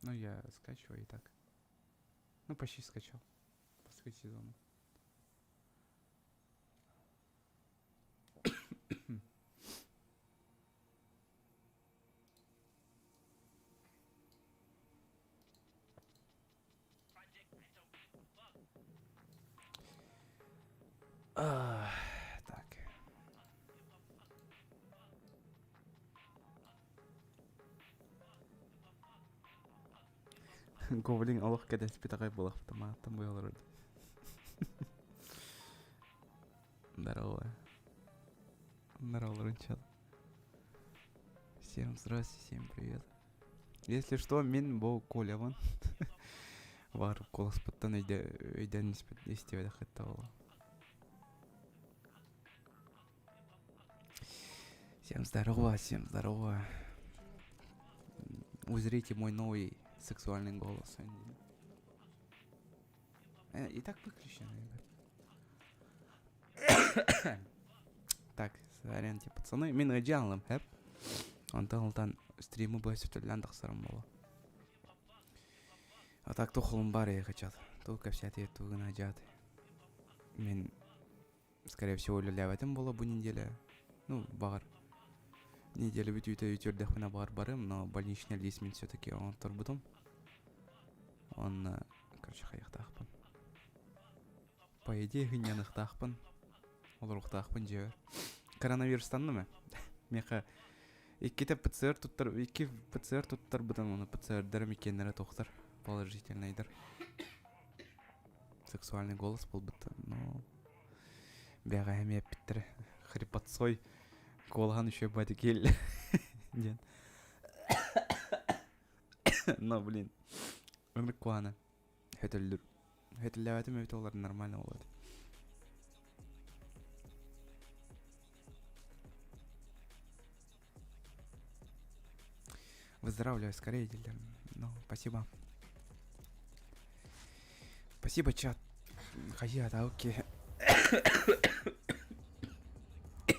Ну, я скачиваю и так. Ну, почти скачал. После сезона. Так. Гоблин алох кәдес питағай болақ там боялар. Здорово. Здорово, Рунчат. Всем здравствуйте, всем привет. Если что, мен бұл Коля вон. Барып қоласпыттан өйден естебеді қытта ола. Всем здорово, всем здорово. Узрите мой новый сексуальный голос. И так выключено. Так, сорянте, пацаны. Мен өйде алым, хэп. Антан стримы бөсіп төлін тақсырым болу. А так тухлым бар я хочу. Тут капсят я тут наджат. Мен, скорее всего, люля в этом было бы неделя. Ну, бар. Неделя ведь уйтердах на барым, но больничный лист мен все-таки он торбутом. Он, короче, хаях тахпан. По идее, гненных тахпан. Олрух тахпан жер. Коронавирустан ме? Меха икки ПЦР туттар бутан оны ПЦР-дер мекеннері тоқтар. Положительныйдыр. Сексуальный голос был бутан, но... Бяга әме әппіттір. Хрипотсой. Колған еще бәді кел. Ден. Но, блин. Өмір куаны. Хөтілдір. Хөтілі әвәтім өйті олар нормально олады. Выздоравливай скорее, Дилер. Ну, спасибо. Спасибо, чат. Хая, да, окей.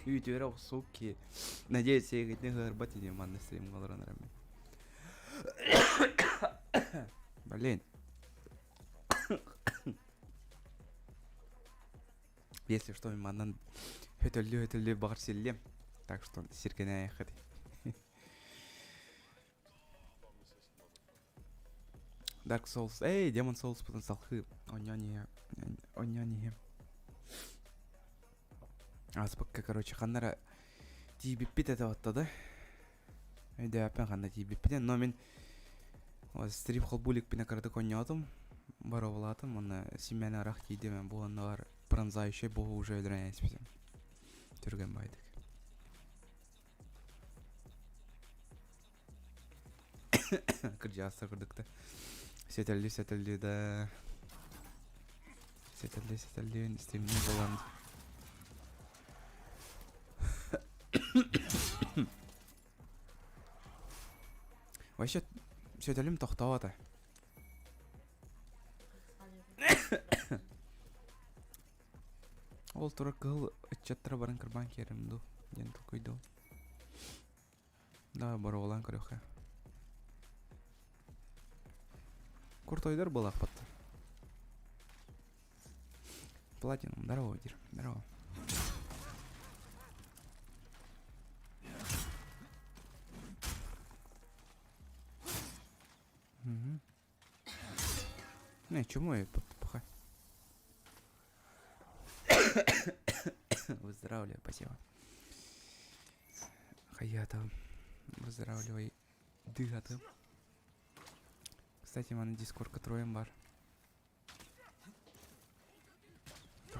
Ютубер, суки. Надеюсь, я не горбати не ман на стрим голоранерами. Блин. Если что, манан хөтөллү бар силлем. Так что сиркене ехать. Dark Souls. Эй, Demon Souls потенциал хы. Оняни. Аспакка, короче, ханнара тибиппит это вот да? Өйдө апен ханна тибиппит. Но мен стрим холбулик пина карды коньятым. Баровлатым, оны семьяны арақ тейді мен бұғанлар пронзающий бұғы уже өлірен әспесем. Түрген байдық. Кыржастыр кырдықты. Сетелді да. Сетелді стриміне боланды. Вообще, сетелім тоқтауаты. Ол тура кыл отчеттара барын кырбан керимду. Ден тукуйду. Да, бары олан көрөха. Куртойдар был ахпат. Платинум, здорово, Дир, здорово. Угу. Не, чему я пуха? Выздоравливай, спасибо. Хаята, выздоравливай. Дыгаты. Кстати, мы на Discord катроем бар.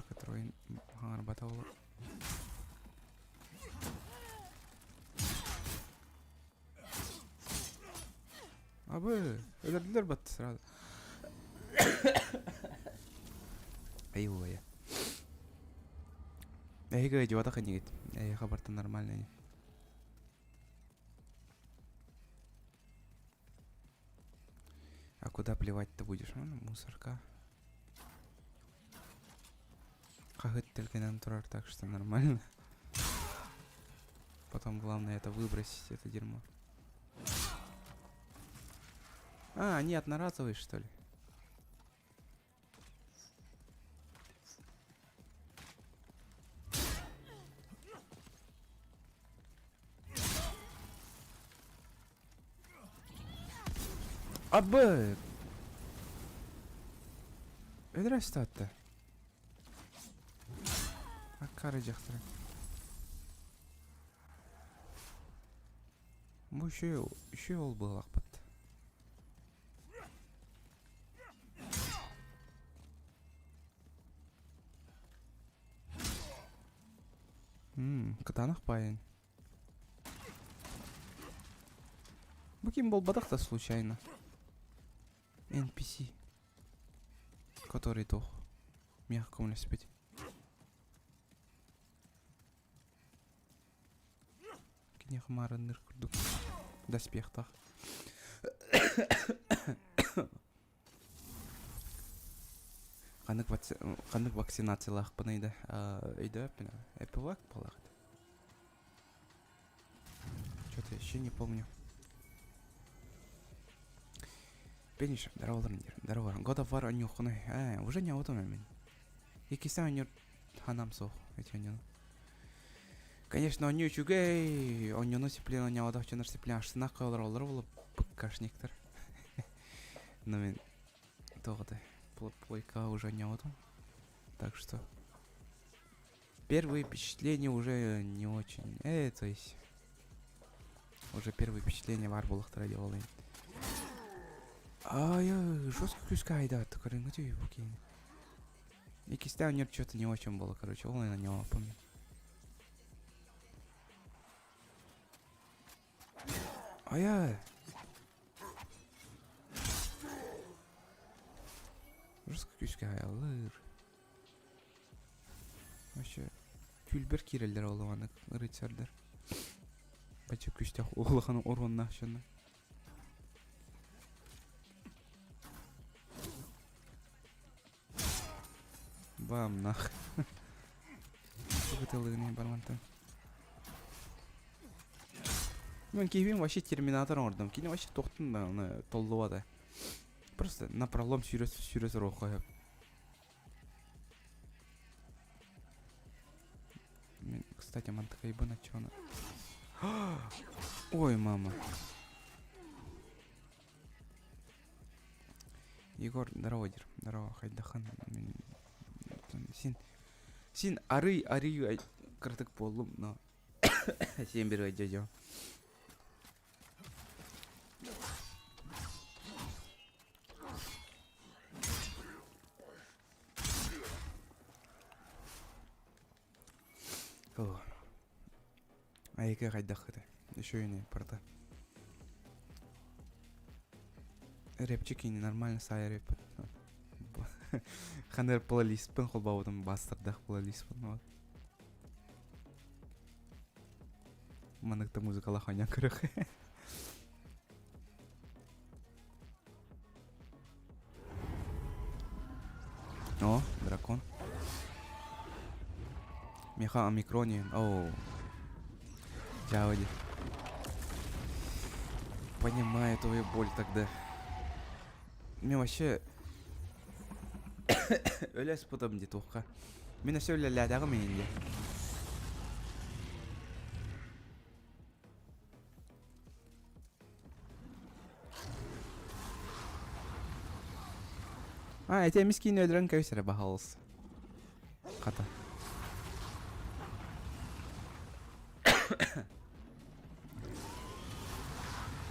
Катроем хангар батал. Абы, это дилер бат сразу. Айуя. Эй, говорит, вот так нет. Эй, хабар-то нормальный. А куда плевать-то будешь? Ну, мусорка. Хагать только на натурар, так что нормально. Потом главное это выбросить, это дерьмо. А, они одноразовые, что ли? Абы! Здрасте. Аккары жақтыры. Бұл үшеу ол бұл ақпат. Кытанық байын. Бұл кем болбадық-то случайно. NPC. Который тох. Мягко умля спить. Кене хмарыныр күрдік. Доспехтақ. Қандық вакцинациялақ бұнайды. Үйді өппін. Эпивак болақ. Что-то еще не помню. Пениш, здорово, здорово. God of War онюхны. Уже не аутом мен. Икиса онюр ханам сох. Конечно, оню чугей. Онюну сиплен оня одахчанар сиплен ашсына қайлар олар болып пыккашниктер. Но мен тоғыды. Плойка уже не аутом. Так что первые впечатления уже не очень. То есть уже первые впечатления бар болықтыра деп олайын. Жестко күшка айдаты, көріңгі түйі бұкейін. Икісті өнер что-то не очень было, короче, ол на него помню. Жестко күшка айалыр. Вообще, күлбір керелдер олығаны рыцардар. Бәчі күшті олығаны орғынна ақшаны. Бам нах. Бутылыгыны бармантан. Мен кейбен вообще терминатор ордым. Кейін вообще тоқтын да, оны толдуады. Просто на пролом сүйрес роқ қойып. Мен, кстати, мантыка ебан отчёна. Ой, мама. Егор, здорово, дер. Здорово, хайдахан. Сен ары кірдік болым, но сен бір өйдеді. Айка қайдақыды. Еще и не порта. Рэпчики не нормально сай рэп. Хандер плейлистпен қолбаудың бастырдақ плейлистпен. Манықта музыкала ханя кірік. О, дракон. Меха омикроне. Оу. Джауди. Понимаю твою боль тогда. Мне вообще... Өлес бұдым де тоққа. Мені сөйлеләдағы менде. Әте мискин өлірін көсірі бағалыз. Қата.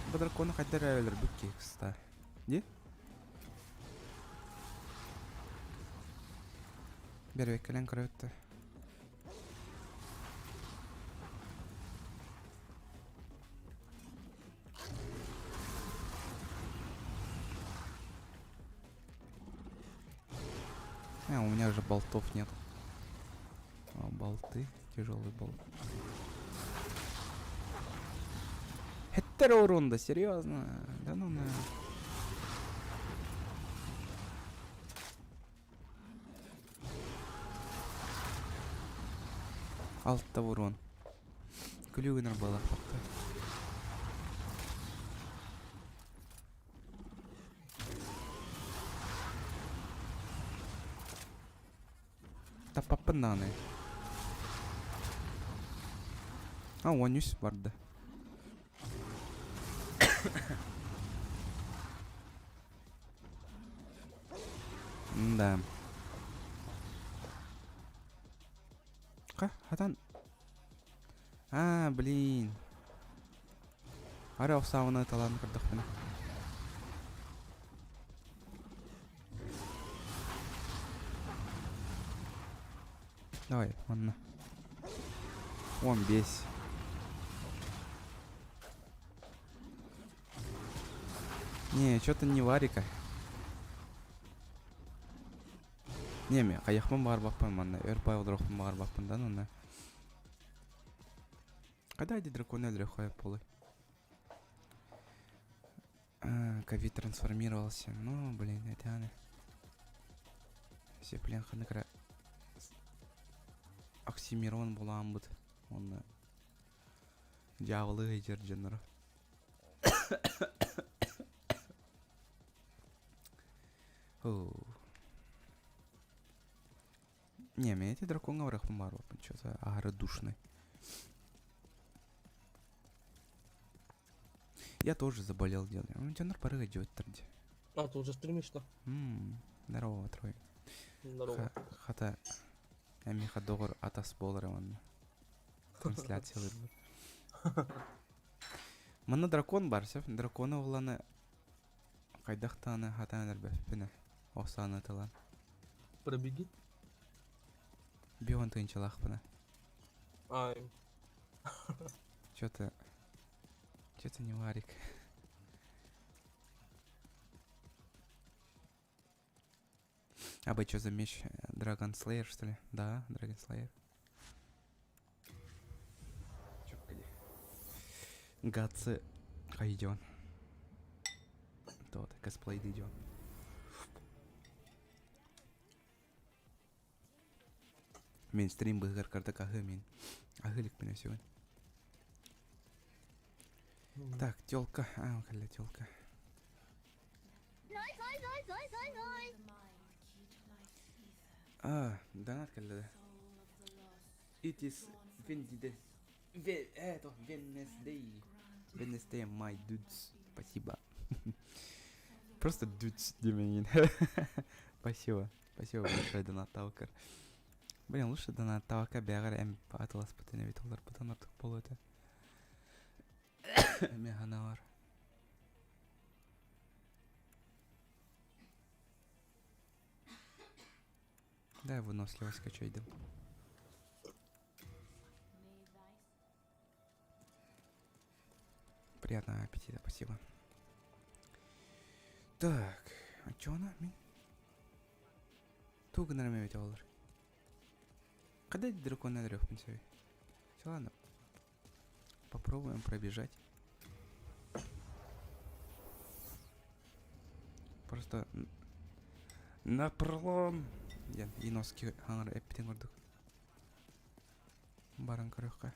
Бұл драконы қайтар өлір бүкке қыста. Не? Бербеккелен көрөттү. У меня уже болтов нет. Болты. Тяжелый болт. Это урон, да серьезно? Да ну на. Алтта урон. Күлігінер бала қапты. Tappappın da anı. Ha 13 vardı. Да. Хатан. Блин. Ара оксауына талан кырдык мына. Давай, ладно. 15. Не, что-то не варика. Не, мен каяқпен бар бақпын мана. Өрпай одырықпен бар бақпын да, ну. Когда эти драконы легко полы? Ковид трансформировался. Ну, блин, это она. Все плен ханыкра. Оксимирон булам бут. Он дьяволы гейдер дженнер. Не, меня эти драконы в рахмару. Что-то агродушный. Я тоже заболел делом. Он дженнер порыга идет тарди. А, ты уже стримишь, да? Здорово, Трой. Здорово. Хата. Миха доғыр атас болыр он. Трансляциялар бар. Мына дракон бар, сеп. Драконы оланы қайдақтаны хатаныр бәппені. Осаны тылан. Пробеги. Бион тынчылақ бұна. Ай. Что-то не варик. А бы что за меч? Dragon Slayer, что ли? Да, Dragon Slayer. Чё, погоди. Гатсы. Идён. Тот, косплей идён. Мейнстрим быгар картак ахы мен. Ахылик меня сегодня. Так, тёлка. Каля тёлка. Донат каля. It is Wednesday. Wednesday, my dudes. Спасибо. Просто dudes, Диманин. Спасибо. Спасибо большое, донат Таукер. Блин, лучше донат Таукер бягар атылас патыны вит олар патан артык болу это. Меганавар. Да, выносливость качайдым. Приятного аппетита, спасибо. Так, а чё она? Туго наверное ведь олар. Когда дракон на дрёх пенсию? Всё, ладно. Попробуем пробежать. Просто напролом. Я и носки хангар эпитен көрдүк. Баран көрөккө.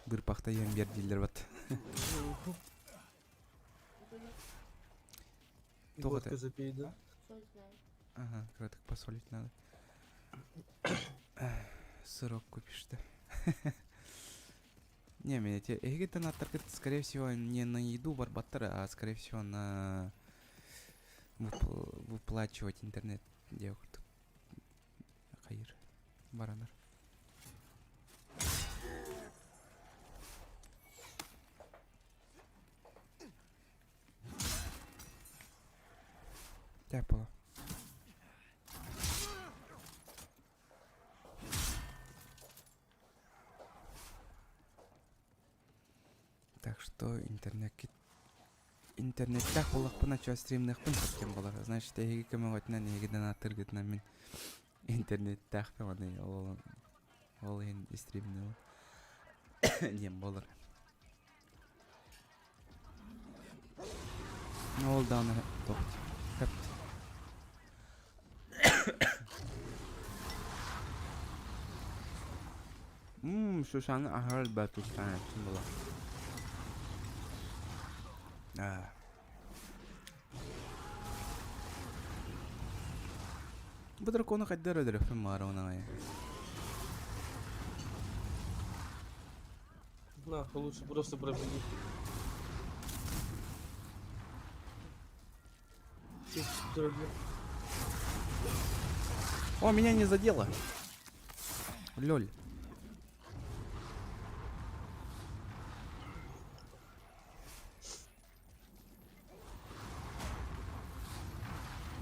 Бир пахта ем бер дилер бат. Водка запей, да? Ага, кратко посолить надо. Сырок купишь, да? Не, меня эти донатор, скорее всего, не на еду барбаттера, а скорее всего на выплачивать интернет девушек. Хайр. Баранар. Тяпало. Так что интернеттах болақ пына чо стримнах пын саткен болар. Значит, эги кеме отнан эги донатыр гытна мен интернеттах пын ол ен стримны нем болар. Ол даны тоқт. Хепт. Шушаны ахал батустан etsin болар. А. Bu дракона хоть дыры фемаровна. На, лучше просто пробеги. О, меня не задело. Лёль.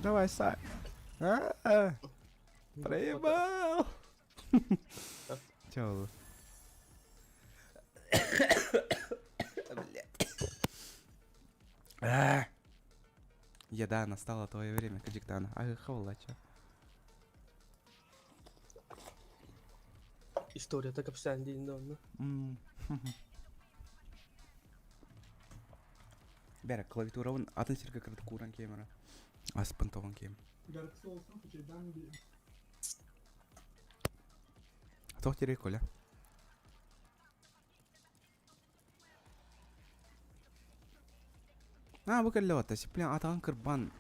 Давай, Сай. Проебал. Чё? Еда, настало твое время, Каджиктана. Ай, хавлача. История так обсяндин, да? Бәрі, клавиатуравын атын серге кірді куран кемірі. Аспын тоғын кем. Тоқ терек көля. Bu kelle otta, siplen atağın kırban.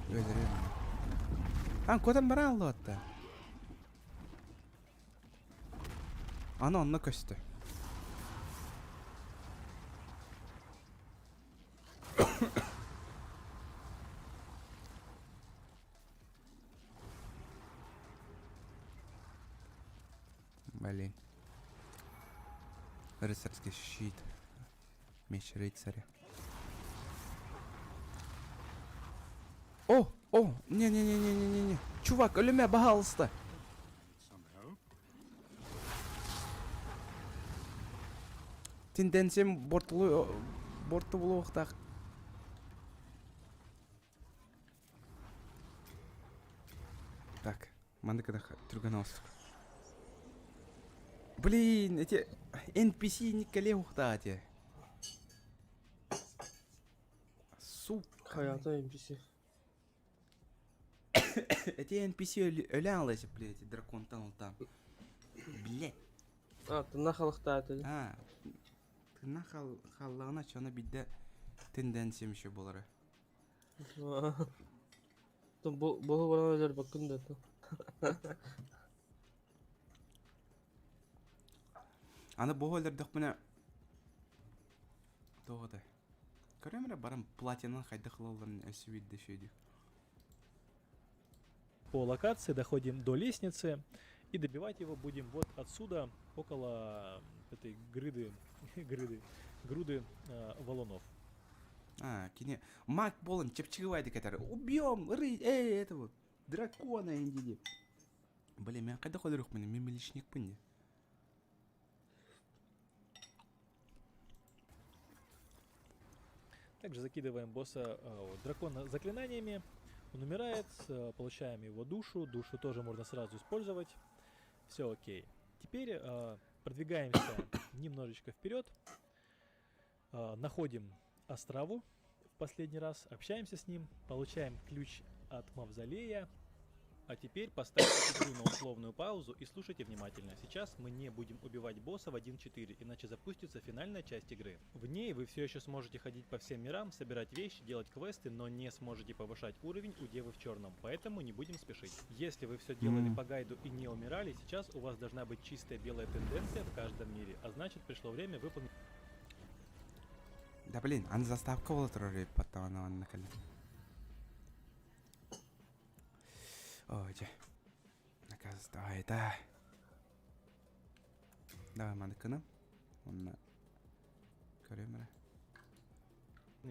Öldürüyorum. Kodan bana aldı otta. Ana onunla köstü. Блин. Рыцарский щит. Меч рыцаря. О, не. Чувак, ölüme пожалуйста. Тенденциям борту блоктах. Так, мандыкада түргенос. Блин, эти NPC николе ухтати. Сука. Hayata NPC. Эти NPC ölen alası блядь, драконтан там. Блядь. Ты нахалықта атады. Тына халлағына чаны бидде тенденциям еще болары. Бұл бұран өлер бақын да. Аны бұл өлердік мұны тоғыды. Көремірі барым платинан қайды қылаларын өсі видді шөйді. По локации доходим до лестницы и добивать его будем вот отсюда, около этой груды валунов. Кине маг болын чепчігівайды кәтәрі. Убьем, этого дракона индиди. Блин, мен қайда қодырық мұны, мен милишник бұнде. Также закидываем босса дракона заклинаниями. Он умирает, получаем его душу. Душу тоже можно сразу использовать. Все окей. Теперь продвигаемся немножечко вперед. Находим Острову в последний раз. Общаемся с ним. Получаем ключ от мавзолея. А теперь поставьте игру на условную паузу и слушайте внимательно. Сейчас мы не будем убивать босса в 1.4, иначе запустится финальная часть игры. В ней вы все еще сможете ходить по всем мирам, собирать вещи, делать квесты, но не сможете повышать уровень у Девы в Черном, поэтому не будем спешить. Если вы все делали по гайду и не умирали, сейчас у вас должна быть чистая белая тенденция в каждом мире, а значит пришло время выполнить... Да блин, аны заставка болы тұрыр еп паттаваны кәлі. Ой, наказ, давай, да. Давай, мандыкыны. Онна көремірі.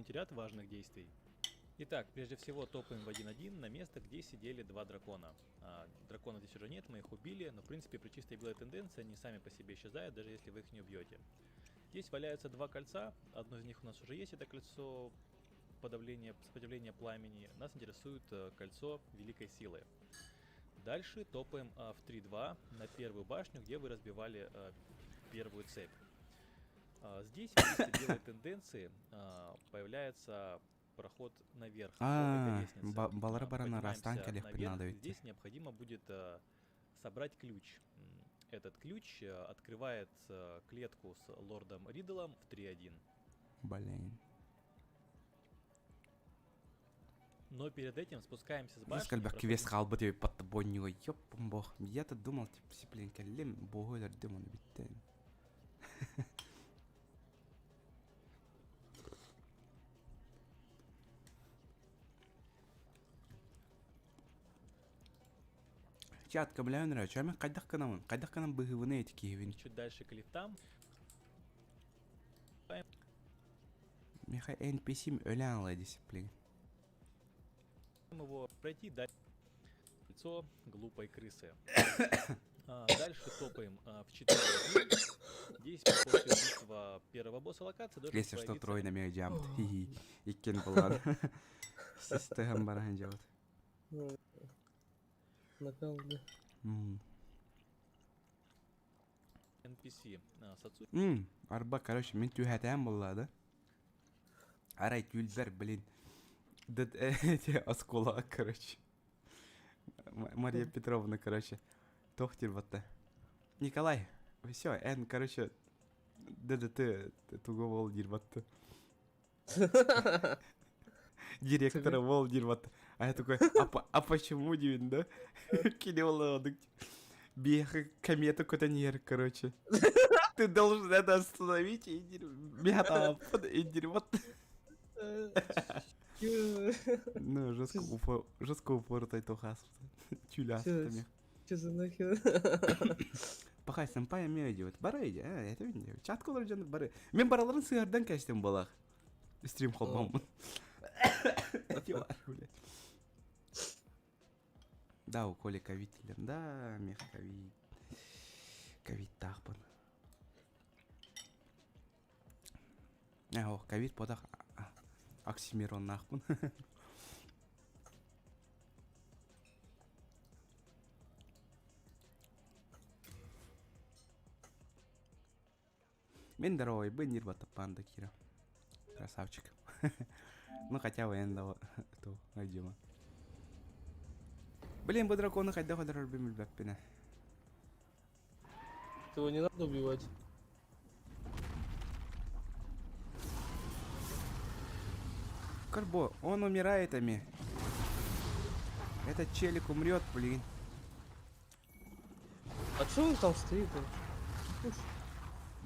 Ряд важных действий. Итак, прежде всего топаем в 1.1 на место, где сидели два дракона. Дракона здесь уже нет, мы их убили, но в принципе при чистой белой тенденции они сами по себе исчезают, даже если вы их не убьете. Здесь валяются два кольца, одно из них у нас уже есть, это кольцо сопротивления пламени. Нас интересует кольцо великой силы. Дальше топаем в 3.2 на первую башню, где вы разбивали первую цепь. Здесь в чистой белой тенденции появляется проход наверх. Балары барана растанка легко надо. Здесь необходимо будет собрать ключ. Этот ключ открывает клетку с лордом Риддлом в 3.1. Блин. Но перед этим спускаемся с Ну, башни. скальбак проходим- квест қалбы деп под тобой него. Ёппам бог. Я-то думал, типа, блин, кәлем, богойлар демон битті. Чат, каблян ра, чами кайдах канамын? Кайдах канам быгывыны эти киевин. Чуть дальше к лифтам. Меха NPC өлән ала дисциплин. Его пройти дальше. Лицо глупой крысы. Дальше топаем в 4. Здесь после убийства первого босса локации должен Если что, появиться- трой на меня джамт. Хи-хи. Иккен булан. Систем баран жауд. Накал, да. NPC с отсутствием. Арба, короче, мен тюхәтән булла, да? Арай тюльбер, блин. Дед эти оскола, короче. Мария Петровна, короче. Тохтир батта. Николай, все, эн, короче, ДДТ туго вол дирбатты. Директора вол дирбатты. А я такой, а почему дивин, да? Кинеолодык. Беха комету котаньер, короче. Ты должен это остановить и мята и дерьмот. Ну, жестко упоротый тухас. Тюлястами. Че за нахер? Пахай сэмпай ме идет. Бара иди, это видно. Чат колор жан бары. Мен бараларын сыгардан кәстем балах. Стрим холмам. Да, у Коли ковид. Да, мех ковид. Ковид тахпан. О, ковид подах. Оксимирон нахпан. Мен здоровый, бендер бата панда Кира. Красавчик. Ну хотя бы энда то найдем. Блин, бы дракона хоть дохода рубим баппина. Его не надо убивать. Карбо, он умирает, ами. Этот челик умрет, блин. А че он там стоит?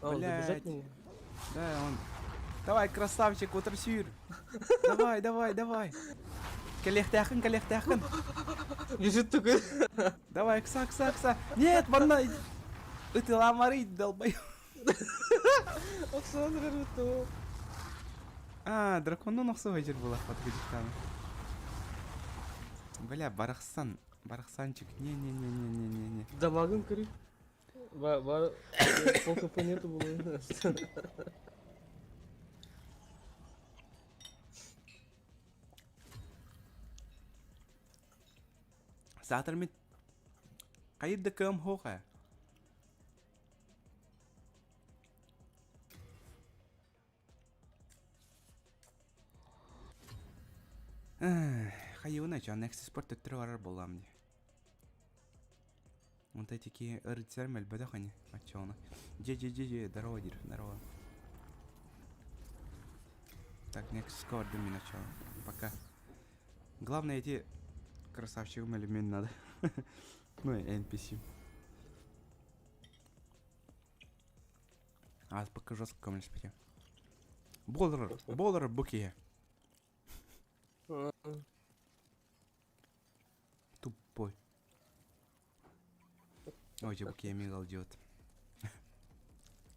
А, он Блядь. добежать не может? Да, он. Давай, красавчик, утрсюр. Давай, давай, давай. Калехтяхын, калехтяхын. Бежит такой. Давай, кса, кса, кса. Нет, ванна. Ты ламарит, долбоёб. Оксана Рарутова. А, драконның нақсы ғайжыр болақ подгадиктаны. Бля, барақсан. Барақсанчик. Не. Дамагын кырып. Пол хп нету было. Сатыр мен қайырды кім хоға? Қайуына жан экспорт өттірі барар болам де. Онтай теки рыцарь мәлбәді қане. Атчауына. Же, здорово, дир, здорово. Так, next score, дым мен начало. Пока. Главное, эти красавчиком или мен надо. Ну и NPC. А, пока жестко комнат спите. Боллар буки. Тупой. Ой, же буки мигал идет.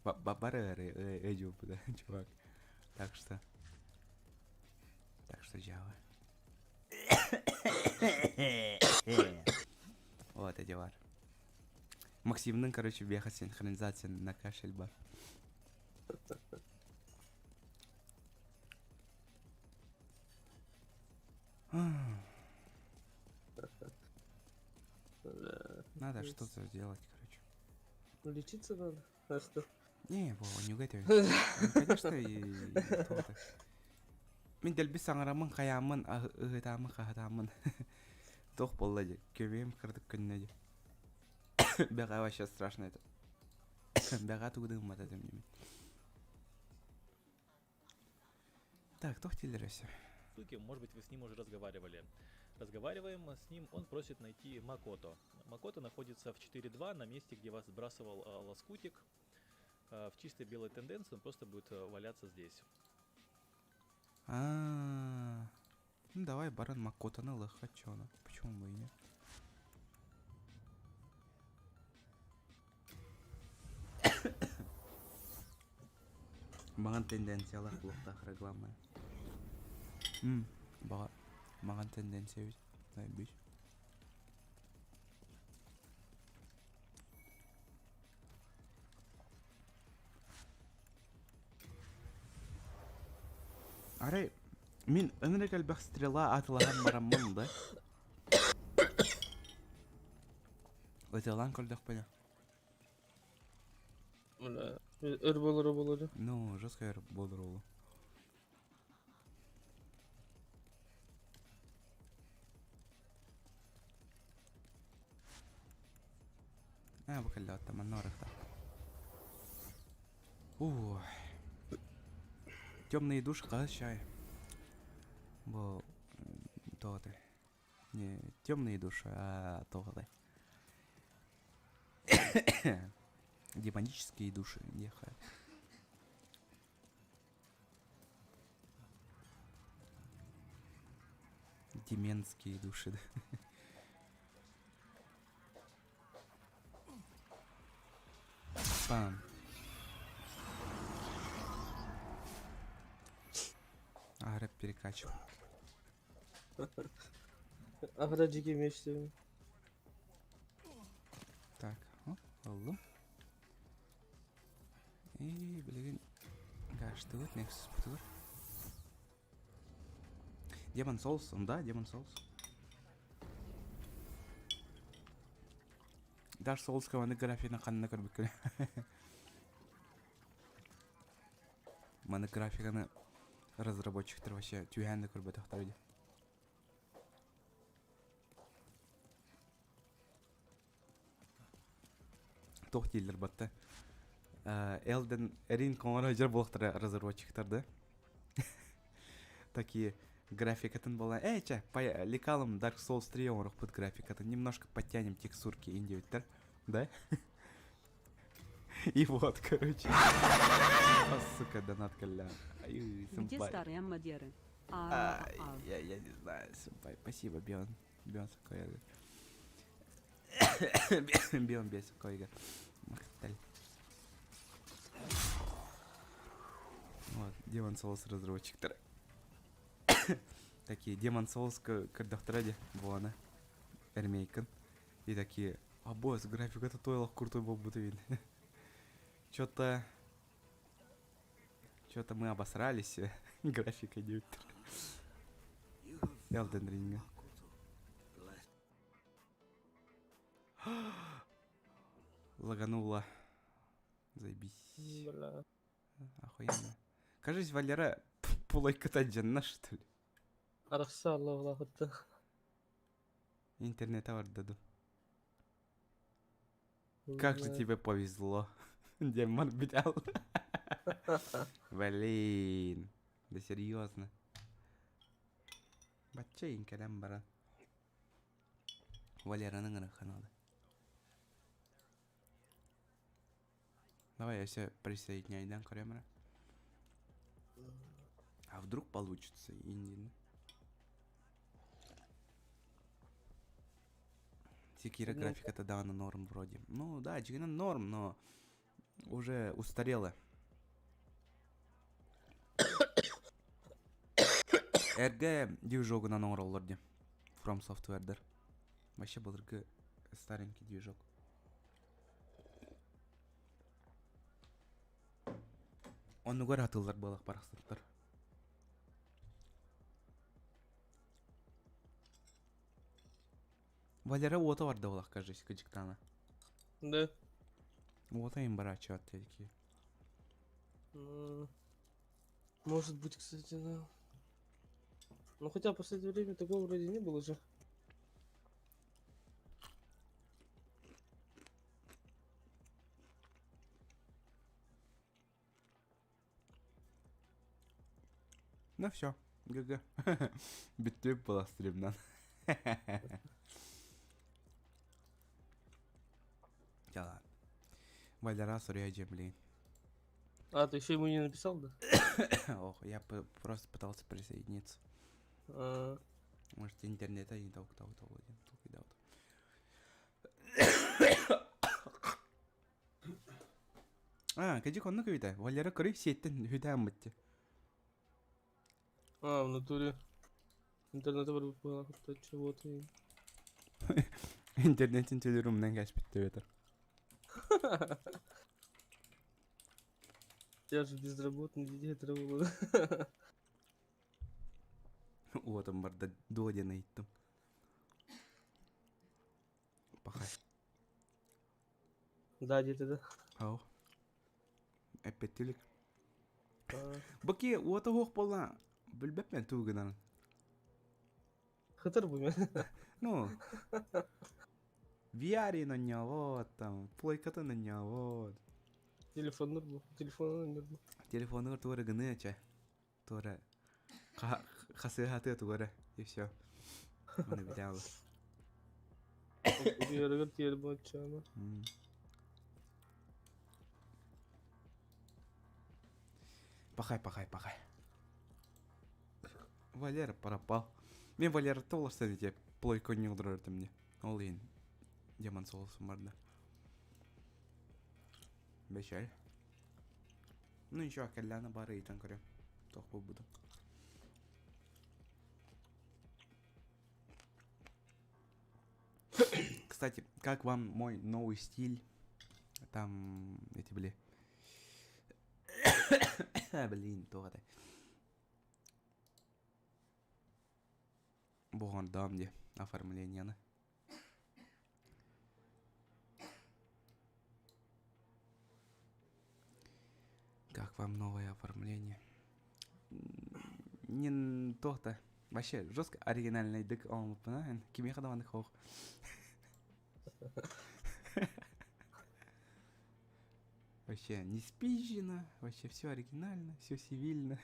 Бабары эдю, да, чувак. Так что Java. Вот эти вар. Максимның, короче, беха синхронизация на кашель бар. Надо что-то сделать, короче. Лечиться надо. А что? Не, Вова, не угадывай. Конечно, и то-то. Мен дәл бис аңырамын, қаямын, ығытамын, қағытамын. Тоқ болды, көбейім қырдық күніне де. Бәға вообще страшно это. Бәға туғдығым бата демеймін. Так, тоқ телер өсі. штуки, может быть, вы с ним уже разговаривали. Разговариваем с ним, он просит найти Макото. Макото находится в 4.2 на месте, где вас сбрасывал лоскутик. В чистой белой тенденции он просто будет валяться здесь. Ну давай баран Макотаны лыха, чё она? Почему бы и нет? Маған тенденциялар блоктах реклама. Бага. Маған тенденция бит. Дай бич. Арай, мин ынры калбах стрела атылган бараммын да. Өтелан көлдөх пене. Бля, ыр болары. Ну, жесткая болдыр олу. Бу калда аттаман норыхта. Темные души чай. Бу тоғыдай. Не темные души, а тоғыдай. Демонические души, нехай. Деменские души, да. Пам. Агреп перекачивал. Аградики мечты. Так, алло. И, блин, кажется, вот Nexus Putur. Demon Souls, да, Demon Souls. Dark Souls каваны графина қанына көрбеккілі. Маны графиканы разработчиктер вообще тюхәнді көрбет ақтар. Тоқ дейлер батты. Elden Ring коңыр өжер болықтары разработчиктарды. Такие графикатын была. Ча, лекалым Dark Souls 3 орық под графикатын. Немножко подтянем текстурки индивидтер. Да? И вот, короче. Сука, донат каля. Где старые аммадеры? Я не знаю, сэмпай. Спасибо, Бион. Бион Сокояга. Бион без Сокояга. Махталь. Вот, Demon Souls разработчиктер. Такие Demon Souls кырдактырады буаны. Эрмейкін. И такие, босс, графика-то тойлық крутой был будто видно. Чё-то мы обосрались. Графика идет. Elden Ring. Лаганула. Заебись. Бля. Охуенно. Кажись, Валера пулайката джанна, что ли? Арықса Аллаху лағытты. Интернета бар даду. Как же тебе повезло. Демон взял. Блин. Да серьезно. Бачейнка там бара. Валераның ырыққа надо. Давай я все присоединяй, да, Кремера? А вдруг получится, Индин? Секира графика-то да, на норм вроде. Ну да, Джигана норм, но уже устарела. Эрге движогу на норм From Software. Вообще был старенький движок. Он угар атылар балақ парақсаттар. Валера ота бар да балақ, кажется, качықтана. Да. Ота им бара чат такие. Может быть, кстати, да. Ну хотя в последнее время такого вроде не было же. Ну все, ГГ. Бүттүп была стримнан. Яла. Валера суряджи, блин. А, ты еще ему не написал, да? Ох, я просто пытался присоединиться. А, Может, интернета не толк один. Кади конну күйді. Валера көрі сеттен хүйтәм бітті. в натуре. Интернета бар было как-то чего-то. Интернеттен телерумнан кәш бітті өтір. Я же безработный, детей требовал. Уотым барда дуоден айттым. Пахай. Да, где-то, да. Ау. Әппеттілік. А, Баки, уоты хоқ болна. Білбәп мен туғынан. Хытыр bu мен. Ну. VR на него, там, плойката на него. Телефон bu. Телефон bu. Телефоны туғыры гыны ача. Туғыры. Қасы хаты туғыры. И все. Оны біләуі. Bir yere git yeri bu açacağına. Пахай. Валера пропал. Мен Валера толыстан ете плойку не удырырды мне. Ол ең демон соғылсын барда. Бешай. Ну еще акалляны бары етен көрем. Тоқ бұл буду. Кстати, как вам мой новый стиль? Там, эти, блин, тоғады. Бұған дам де оформленияны. Как вам новое оформление? Не то-то. Вообще, жестко оригинальный дык он выпинает. Кими ходованный хох. Вообще не спизжено, вообще все оригинально, все цивильно.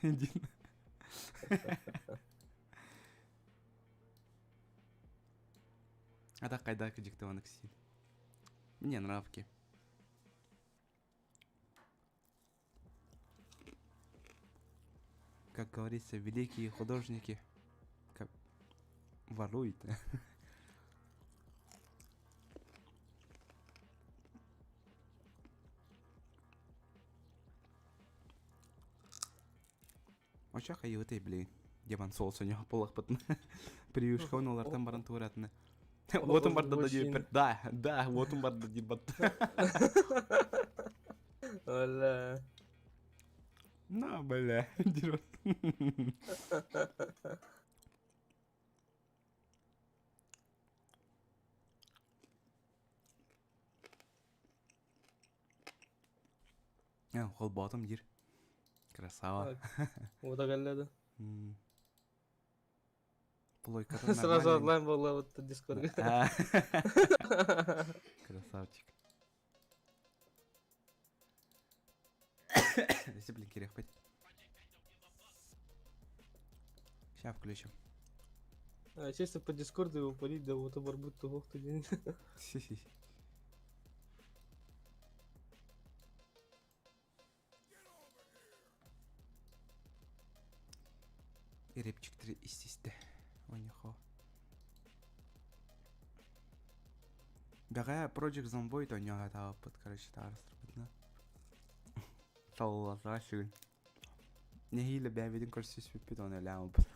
А так кайдака диктованный стиль. Мне нравки. Как говорится, великие художники как воруют. Очака йоты, блин. Демон соусы не полах потом. Привившка он олардан баран туратны. Вот он барда дадим. Да, вот он барда дебат. Оля. На, бля. Хол ботом дир. Красава. Вот оголяда. Плойка. Сразу онлайн была вот дискорд. Красавчик. Если, блин, керек хоть. Сейчас включим. Чисто по дискорду его полить, да вот оборбут того, кто день. И репчик 3 истисте. Ойнихо. Бәға Project Zomboid ойняға тағапыт, короче, тағырыстырбытына. Саллаза шүгін. Нехилі бәведін көрсес біппет, оны әлі амыпыт.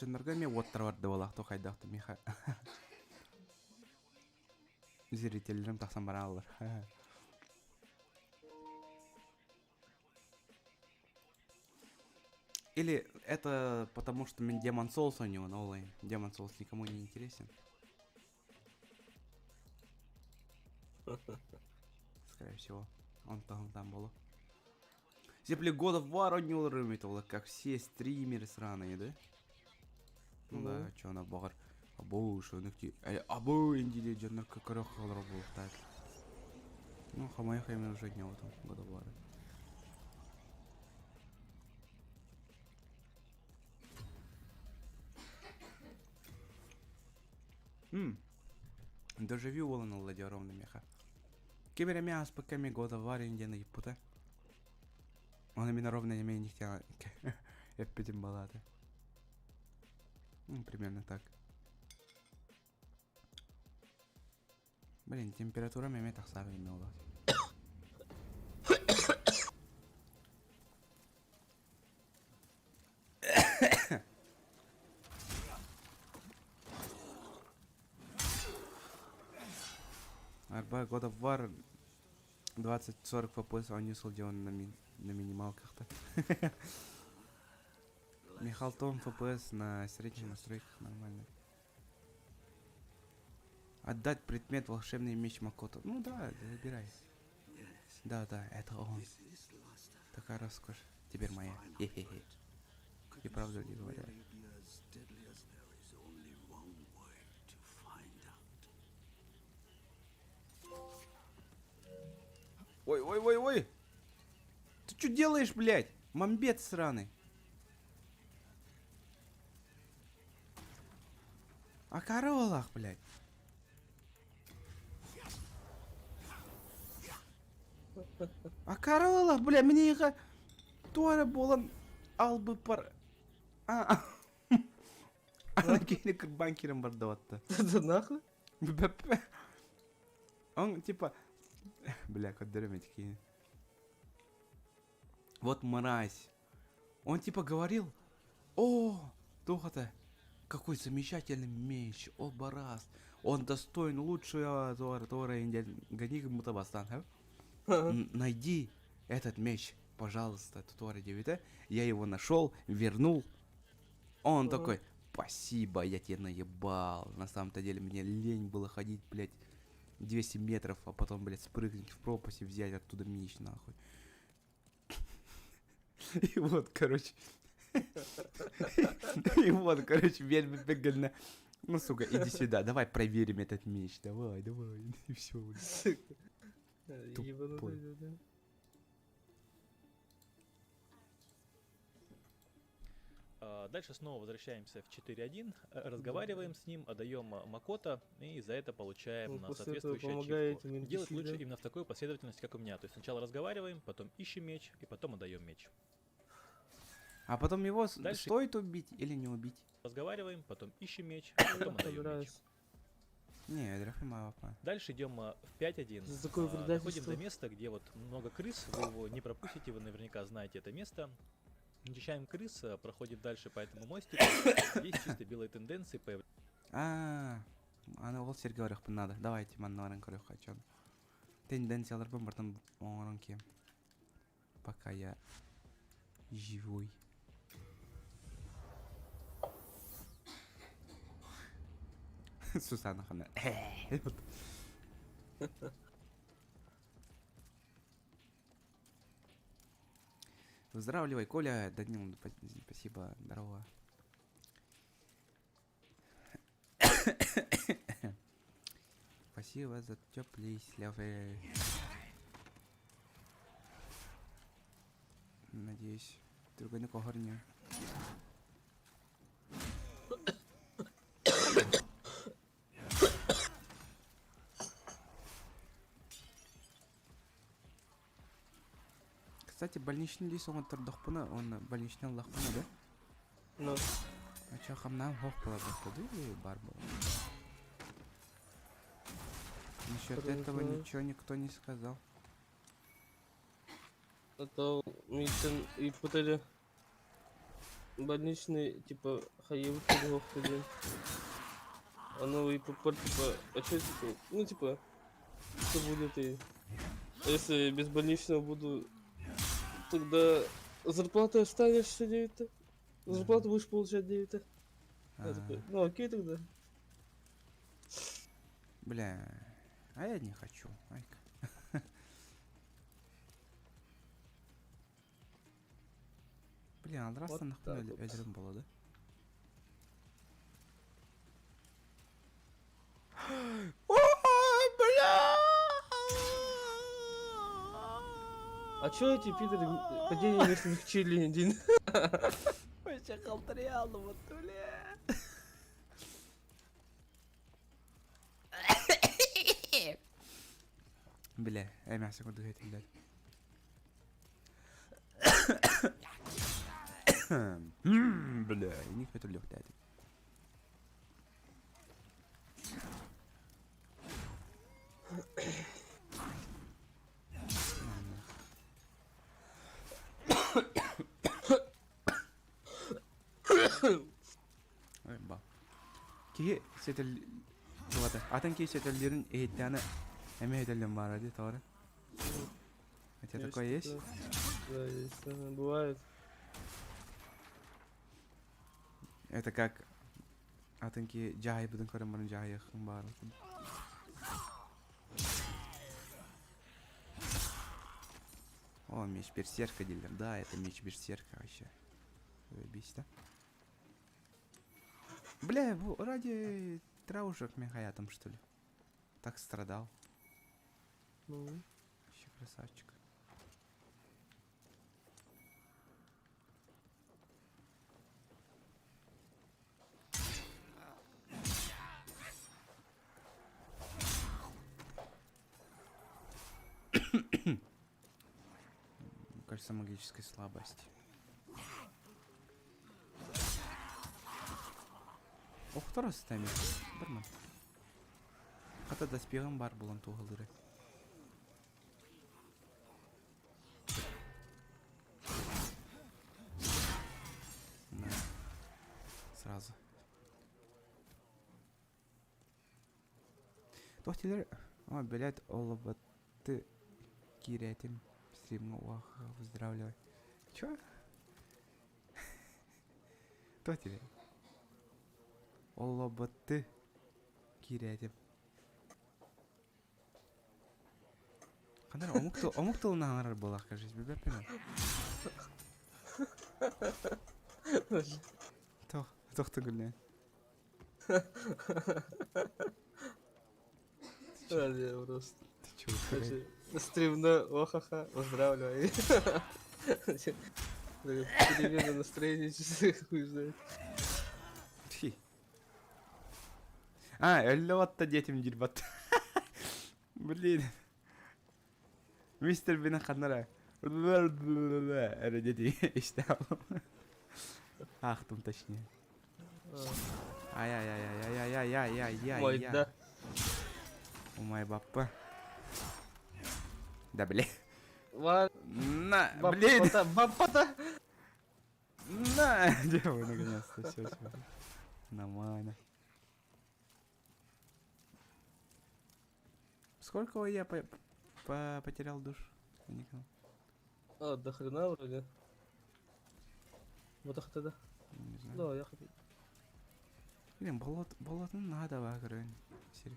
Жандарға мен оттар барды болақты қайдақты меха. Зрителерім тақсан бара алыр. Или это потому, что мен Demon Souls у него на онлайн. Demon Souls никому не интересен. Скорее всего. Он там был. Зепли God of War у него рымит, как все стримеры сраные, да? Ну Ну. да, чё она багар. Абу, шөнөкти. Абу, индиле жанна какарак халар бултат. Ну, хамай хаймен уже дня вот года бары. Доживи волна ладяровна меха. Кибере мяс поками года варен индена ипута. Он именно ровно не имеет нихтя. Эппетим балата. Ну, примерно так. Блин, температура меме так сара имела. Арба года вар 20-40 FPS, а он не делан на минималках-то. Михал Том FPS на средних настройках нормально. Отдать предмет волшебный меч Макото. Ну да, забирай. Да, это он. Такая роскошь. Теперь моя. Хе-хе-хе. И правда ли говоря. Ой. Ты что делаешь, блядь? Мамбет сраный. А королах, блядь. А королах, блядь, мне их тоже было албы пар... А на банкером бардовато. Это нахуй? Он типа... Бля, кот такие. Вот мразь. Он типа говорил: о, Тухата, какой замечательный меч, о, Барас. Он достоин лучшего Тора Ганик Мутабастан. Найди этот меч, пожалуйста, Тора 9. Я его нашел, вернул. Он такой: спасибо, я тебе наебал. На самом-то деле мне лень было ходить, блядь, 200 метров, а потом, блядь, спрыгнуть в пропасть и взять оттуда меч, нахуй. И вот, короче. Вельми бегально. Ну, сука, иди сюда, давай проверим этот меч. Давай. И все. Ебанутый, да. Дальше снова возвращаемся в 4.1, разговариваем с ним, отдаем Макото, и за это получаем Ну, после соответствующую этого помогаете ачивку. мне Делать NPC, лучше да? именно в такой последовательности, как у меня. То есть сначала разговариваем, потом ищем меч, и потом отдаем меч. А потом его Дальше- стоит убить или не убить? Разговариваем, потом ищем меч, а потом отдаем меч. Нравится. Не, Драхима. Дальше идем в 5.1. За такое Доходим предательство. до места, где вот много крыс, вы его не пропустите, вы наверняка знаете это место. Очищаем крыс, проходим дальше по этому мостику. Есть чисто белые тенденции, появляются. Ана ол серге барах надо. Давайте маннарен корю хочу. Тенденциялар бен бартан оңоранке. Пока я живой. Сусана хана. Выздоравливай, Коля. Данил, спасибо, здорово. Спасибо за теплые слёвы. Надеюсь, другой на когорне. Кстати, больничный лис он тардахпына, он больничный лахпына, да? Ну, А чё, хамнам хох положил, или барбал? Насчет Второй этого знаю. ничего никто не сказал. это Митин и путали больничный, типа, хаев ходил. Оно и попор, типа, а что типа, ну типа, что будет и... А если без больничного буду, тогда зарплата останешься 9. Зарплату будешь получать 9. Я такой, ну окей тогда. Бля, а я не хочу. Айка. Блин, Вот алдрастан так нахуй вот. эльрим было, да? чё эти пидоры падения не смягчили один? Вообще халтариал, вот, бля. Бля, мясо куда это, блядь. Бля, не хочу лёгкать. Ой, ба. Ки сетел вот. Атын ки сетеллерин эйттаны эме эйтеллен бар ди, тора. У тебя такое есть? Да, есть, ага, бывает. Это как атын ки жай будун көрөмөрүн жай якын бар. О, меч берсерка дилер. Да, это меч берсерка вообще. Заебись, да? Бля, ради траушек хаятом, что ли? Так страдал. Ну, Вообще красавчик. Кажется, магической слабости. Ох, второй стами. Барман. Хата доспехом бар булан тугалыры. Да. Сразу. Тохтилер. О, блядь, олоботы киретим. Стримну уаха, выздоравливай. Чё? Тохтилер. Олоботы киретим. Қандар омук тылына аңарар болақ, кажись, бебеппен. Тоқты гүлне. ради просто. Ты чё, ускоряй? Стримно, охаха, поздравляю. Перемена настроения, хуй знает. Фи. А, өллі детим дирбат. Блин. Мистер Бина қанара. Әрі дети іштау. Ақтым точнее. Ай-яй-яй-яй-яй-яй-яй-яй-яй. Мой, да. Умай баппа. Да, блин. На, блин. Бапата. На. Делай, наконец-то. Все. Нормально. Сколько я потерял душ? Никого. А, до хрена вроде. Вот так тогда. Не знаю. Да, я хотел. Блин, болотun надо вагрын. Сери.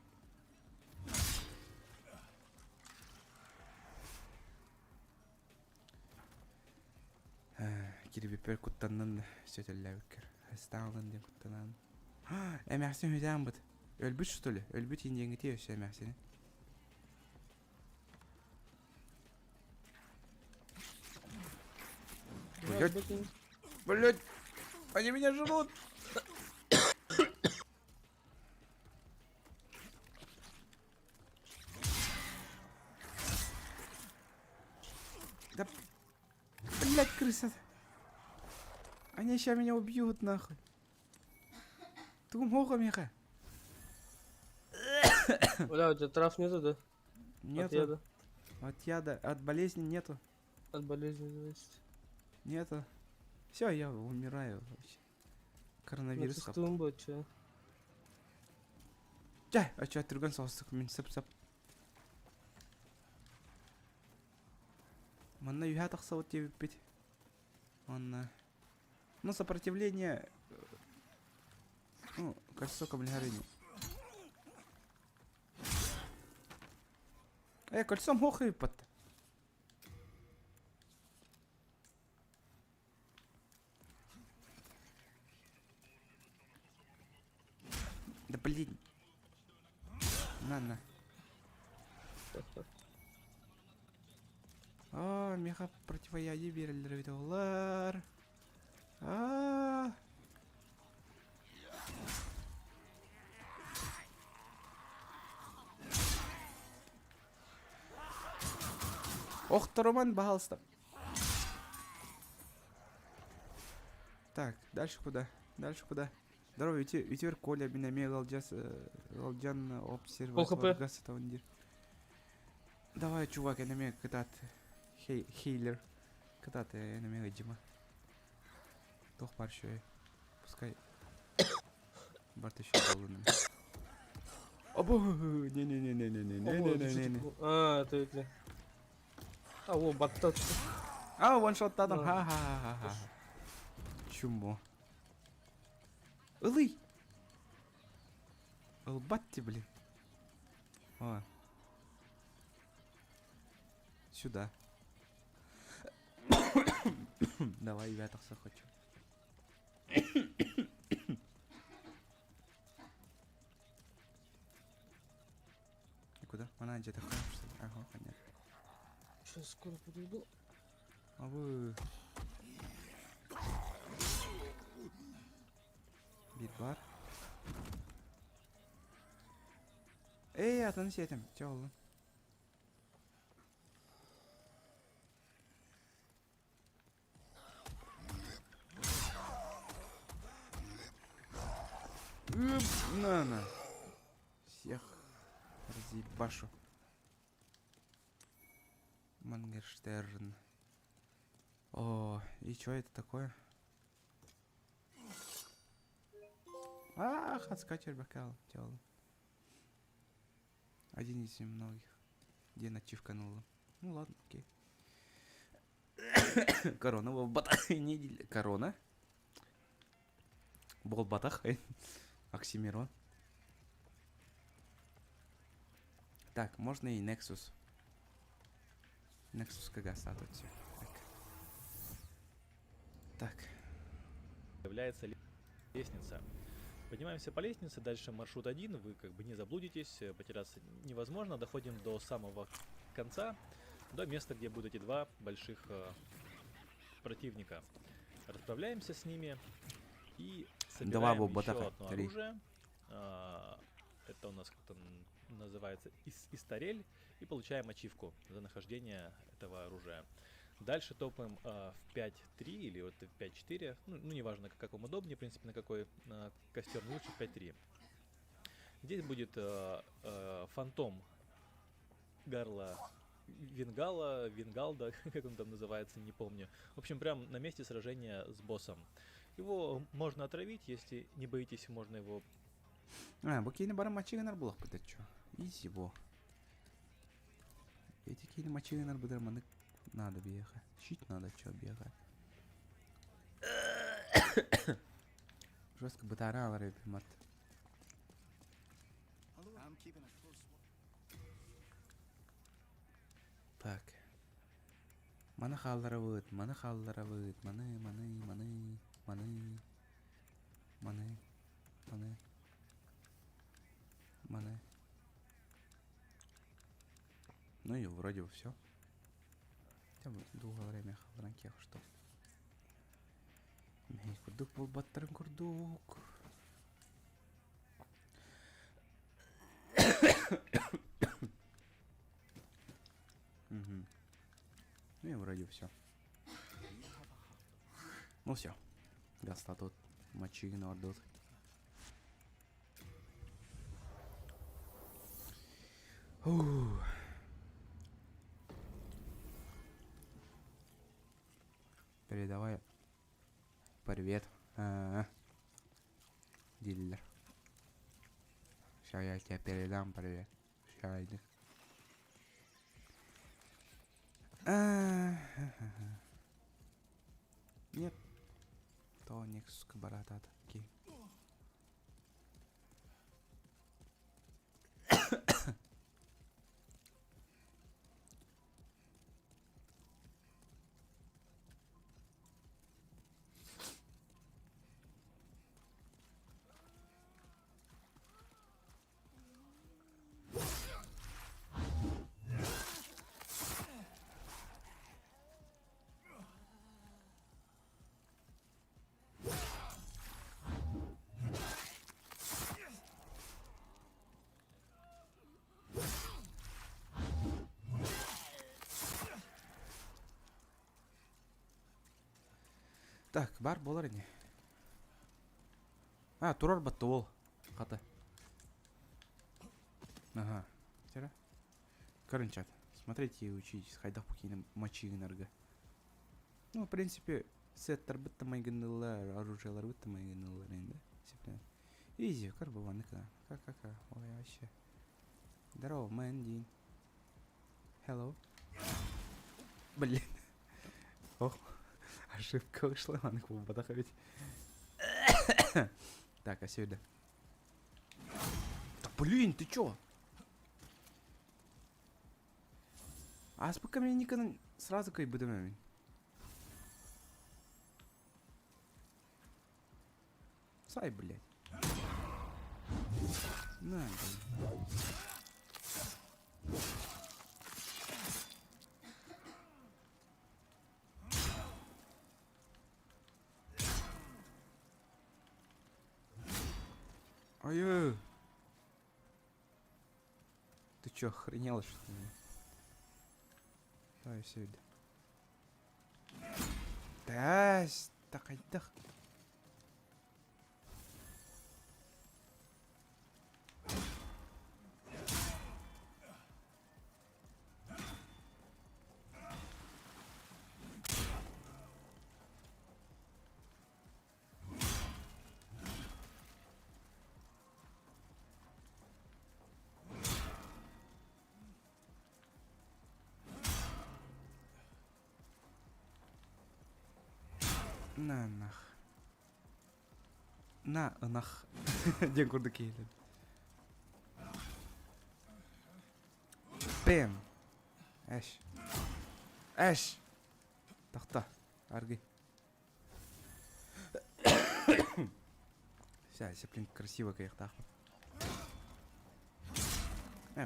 Кирбипер куттаннан сөтелләбеккер. Хасталдан ден куттанан. Эмәхсен хүдән бит. Өлбүт что ли? Өлбүт индеңге тие өсө эмәхсен. Блять, они меня жрут. Да, блять, крыса. Они сейчас меня убьют нахуй. Ты умоха, Миха. Бля, у тебя трав нету, да? Нету. От яда. От яда. От болезни нету. От болезни зависит. Нету. Все, я умираю вообще. Коронавирус. Ну, тумба, чё? А чё, отрыган салстык мен сап. Манна юха тахса вот тебе пить. Манна. Ну, сопротивление. Ну, кольцо каблигарыни. Кольцом хохай под. Да блин. На. Меха противоядие берілдер бит олар. А. Ох, ты, Роман, пожалуйста. Так, дальше куда? Дальше куда? Здорово, ютер Коля, Бинаме, Галджан, Обсервер, Пол хп. Гас, это он. Давай, чувак, я намек, когда ты хейлер. Когда ты намек, Дима. Тох паршой. Пускай. Барт еще голодный. Обо, не-не-не-не-не-не-не-не-не. А, это это. А, о, баттат. А, ваншот там. Да. Ха-ха-ха-ха. Чумо. Улый. Улбатти, блин. О. Сюда. Давай, я так хочу. И куда? Она где-то что ли? Ага, понятно. Сейчас скоро подойду. А вы... Битбар. Эй, атаныс етім. Чаулы. На. Всех разъебашу. Мангерштерн. О, и чё это такое? Ах, отскачер бокал. Тёло. Один из многих. Где начивканула. Ну ладно, окей. Корона в батах. Корона. Бол батах. Оксимирон. Так, можно и Nexus. Nexus Кагаса тут все. Так. Появляется лестница. Поднимаемся по лестнице, дальше маршрут 1, вы как бы не заблудитесь, потеряться невозможно. Доходим до самого конца, до места, где будут эти два больших противника. Расправляемся с ними и собираем еще одно оружие. Это у нас как-то называется Истарель, и получаем ачивку за нахождение этого оружия. Дальше топаем в 5-3 или вот в 5-4, ну неважно, как вам удобнее, в принципе, на какой костер, лучше 5-3. Здесь будет фантом Гарла Вингалда, как он там называется, не помню. В общем, прям на месте сражения с боссом. Его можно отравить, если не боитесь, можно его... Букейна бара мачиганар булах буда чё? Изи бо. Эти кейна мачиганар буда маны надо беха. Щит надо чё беха. Жестко бытара алары мат. Так. Маны халларавыт, маны. Ну и вроде бы все. Хотя бы долгое время халранкех, что. Мей курдук был баттарым курдук. Угу. Ну и вроде все. Ну все. Гаста тут мочигина отдут. Передавай привет. Дилер. Сейчас я тебе передам привет. Сейчас иди. Нет. То Nexus баратата. Окей. Так, бар болар эне. А, турар батты ол. Ката. Ага. Тера. Короче, смотрите и учитесь. Хайдах покинем мочигнарга. Ну, в принципе, сеттер бітті майгынылар, оружиялар бітті майгынылар енді. Изи, карбованыка. Ка-ка-ка. Ой, вообще. Здорово, мэн Дин. Hello. Блин. Ох, ошибка вышла, ладно, к батаха ведь. Так, а сюда. Да блин, ты чё? А спока мне никогда сразу кай будем. Сай, блядь. На, блин. Ой-ой. Ты чё, охренела, что ли? Давай сюда. Да, так айдах. На нах. На нах. Ден курды кейлен. Бэм. Эш. Эш. Тахта. Арги. Вся, если, блин, красиво как так.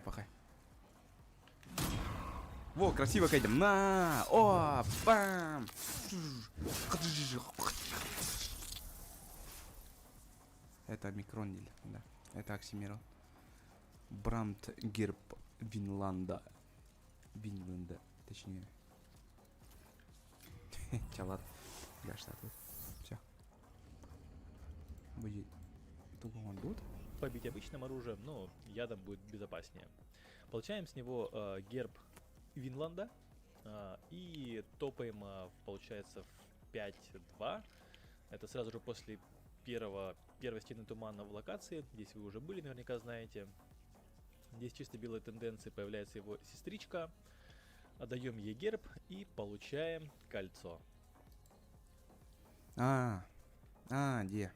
Пахай. Во, красиво кайдем. На! О! Бам! Это микрондель, да. Это Оксимирон. Бранд герб Винланда. Винланда, точнее. Чалат. Я что тут? Все. Будет. Только он тут? Побить обычным оружием, но ядом будет безопаснее. Получаем с него герб Винланда и топаем, получается, в 5-2. Это сразу же после первой стены тумана в локации. Здесь вы уже были, наверняка знаете. Здесь чисто белые тенденции, появляется его сестричка. Отдаем ей герб и получаем кольцо. Где?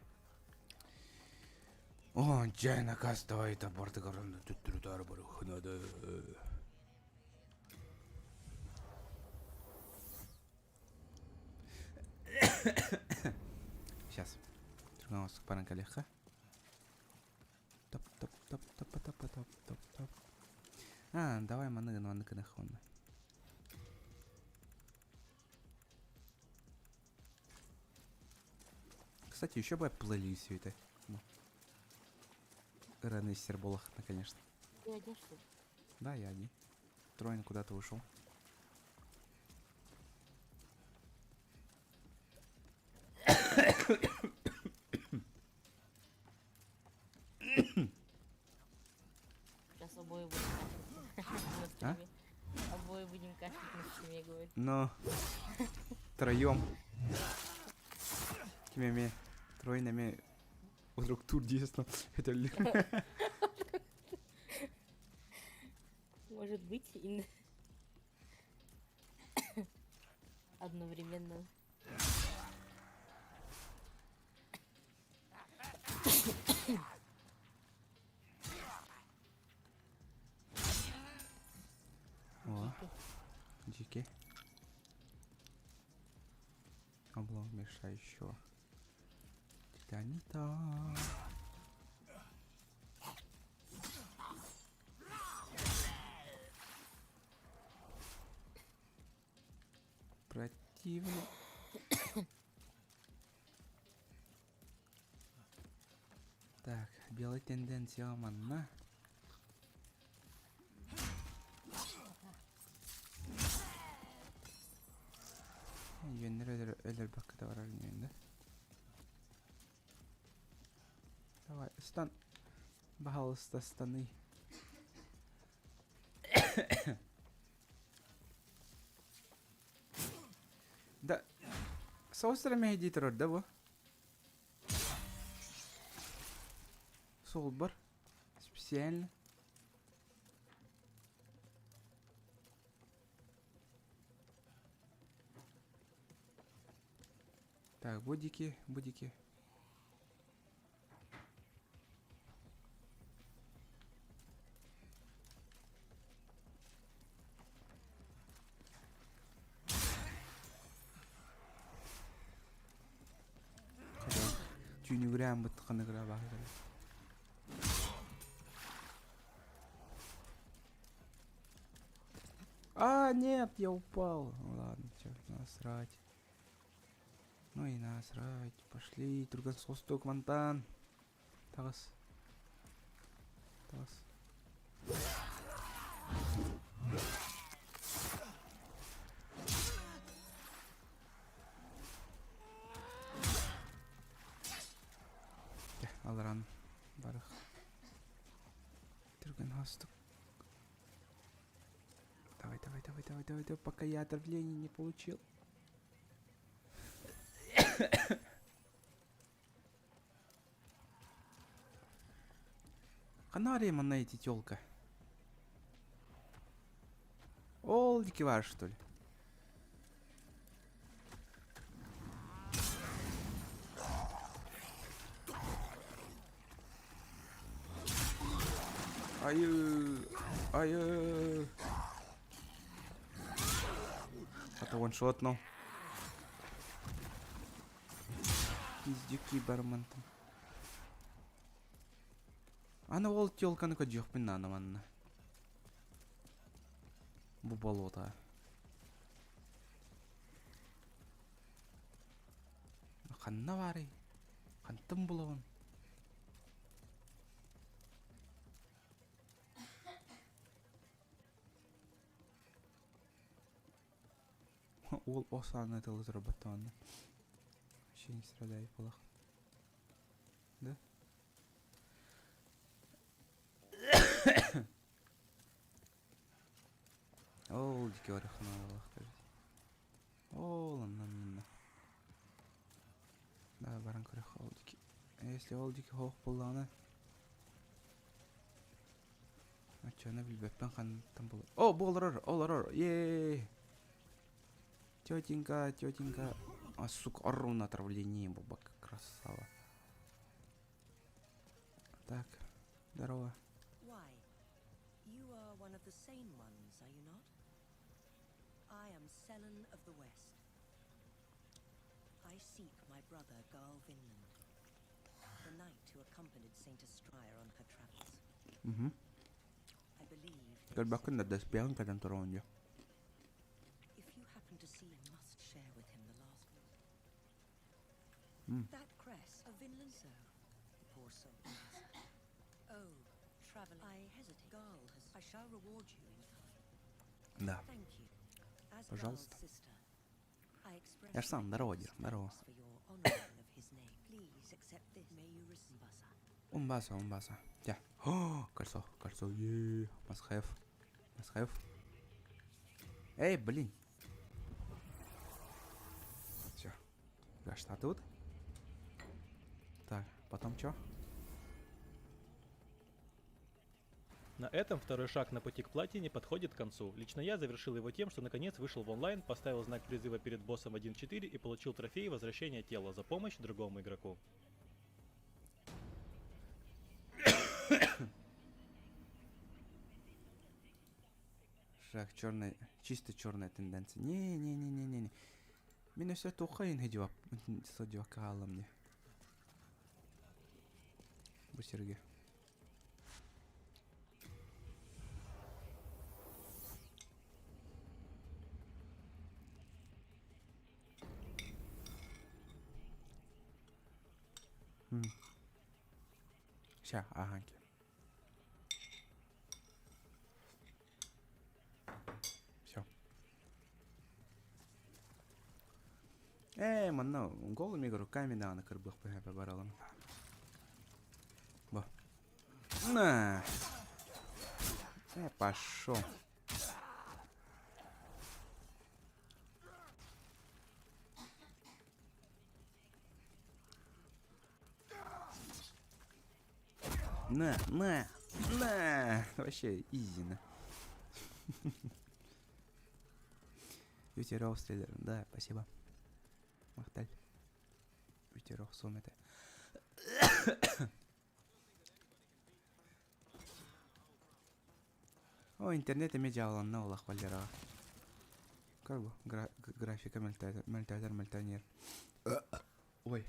О, чайна кастовая борта корона тут трутар барух надо. Сейчас. Трудно парень коллега. Топ. Давай маны на нахонна. Кстати, еще бы плыли все это. Раны из серболах, конечно. Ты один, что ли? Да, я один. Троин куда-то ушел. Сейчас обои будем кашлять на стриме. Обои будем кашлять на стриме, говорю. Но троем. Кимями тройными вдруг тур действовал. Это ли? Может быть, и одновременно. О, дикий. Облом мешающего. Титанита. Противно. Так, белая тенденция манна. Yönler öler bakı da var yönde. Давай, стан. Пожалуйста, станы. Да. Соустырмай дейді тұрар да бұл. Сол бар. Специально. Так, будики, будики. Тюнюграм бытқаны кыра бағыр. А, нет, я упал. Ну ладно, чё, насрать. Ну и насрать. Пошли, друган состок вантан. Тағыз. Тағыз. Алран. Барых. Друган состок. Давай, давай, давай, давай, давай, давай, пока я отравление не получил. Канария на эти тёлка. Олдики ваш, что ли? Ай. Это ваншот, ну. Пиздюки бармен там. Ана ол тёлканы көджөкпүн ана манна. Бу болота. Канна бары. Кантым булогун. Ол осаны тылы зарабатываны. Вообще не страдает плохо. Да? Ол дике орехана аллах. Ол анна. Да, баран корэх олдики. Если олдики хох булланы. Ачана билбеппен кантам болор. О, болор. Е. Тетенька. А, сука, ору на отравление, баба, красава. Так, здорово. Why? You are one of the sane ones, are you not? I am Selen of the West. I seek my brother Garl Vinland, the knight who accompanied Saint Estraya on her travels. I believe Как бакын да доспехан кадан турон жо. if you happen to see him, must share with him the last word. That crest of Vinland, so poor soul. Oh, traveler, I hesitate. Garl has. I shall reward you in time. Да. Thank you. As Пожалуйста. Garl's sister, I express Я ж сам, my здорово, deepest здорово. thanks for your honoring of his name. Please accept this. May you receive us. Умбаса. Я. О, кольцо. Е. Must have. Эй, блин. Все. Гашта тут. Так, потом чё? На этом второй шаг на пути к платине подходит к концу. Лично я завершил его тем, что наконец вышел в онлайн, поставил знак призыва перед боссом 1.4 и получил трофей возвращения тела за помощь другому игроку. Шаг черная, чисто черная тенденция. Не. Меня все тухайн хидива, садива кала мне. Бусерги. Ща, аганки. Все. мына голыми руками дагы кырбык пепе баралым. Бо. На. Пошел. На. Вообще изи, на. Ветерок стреляет. Да, спасибо. Махталь. Ветерок суммите. О, интернет име жаланна улах валера. Как бы графика мальтанер. Ой.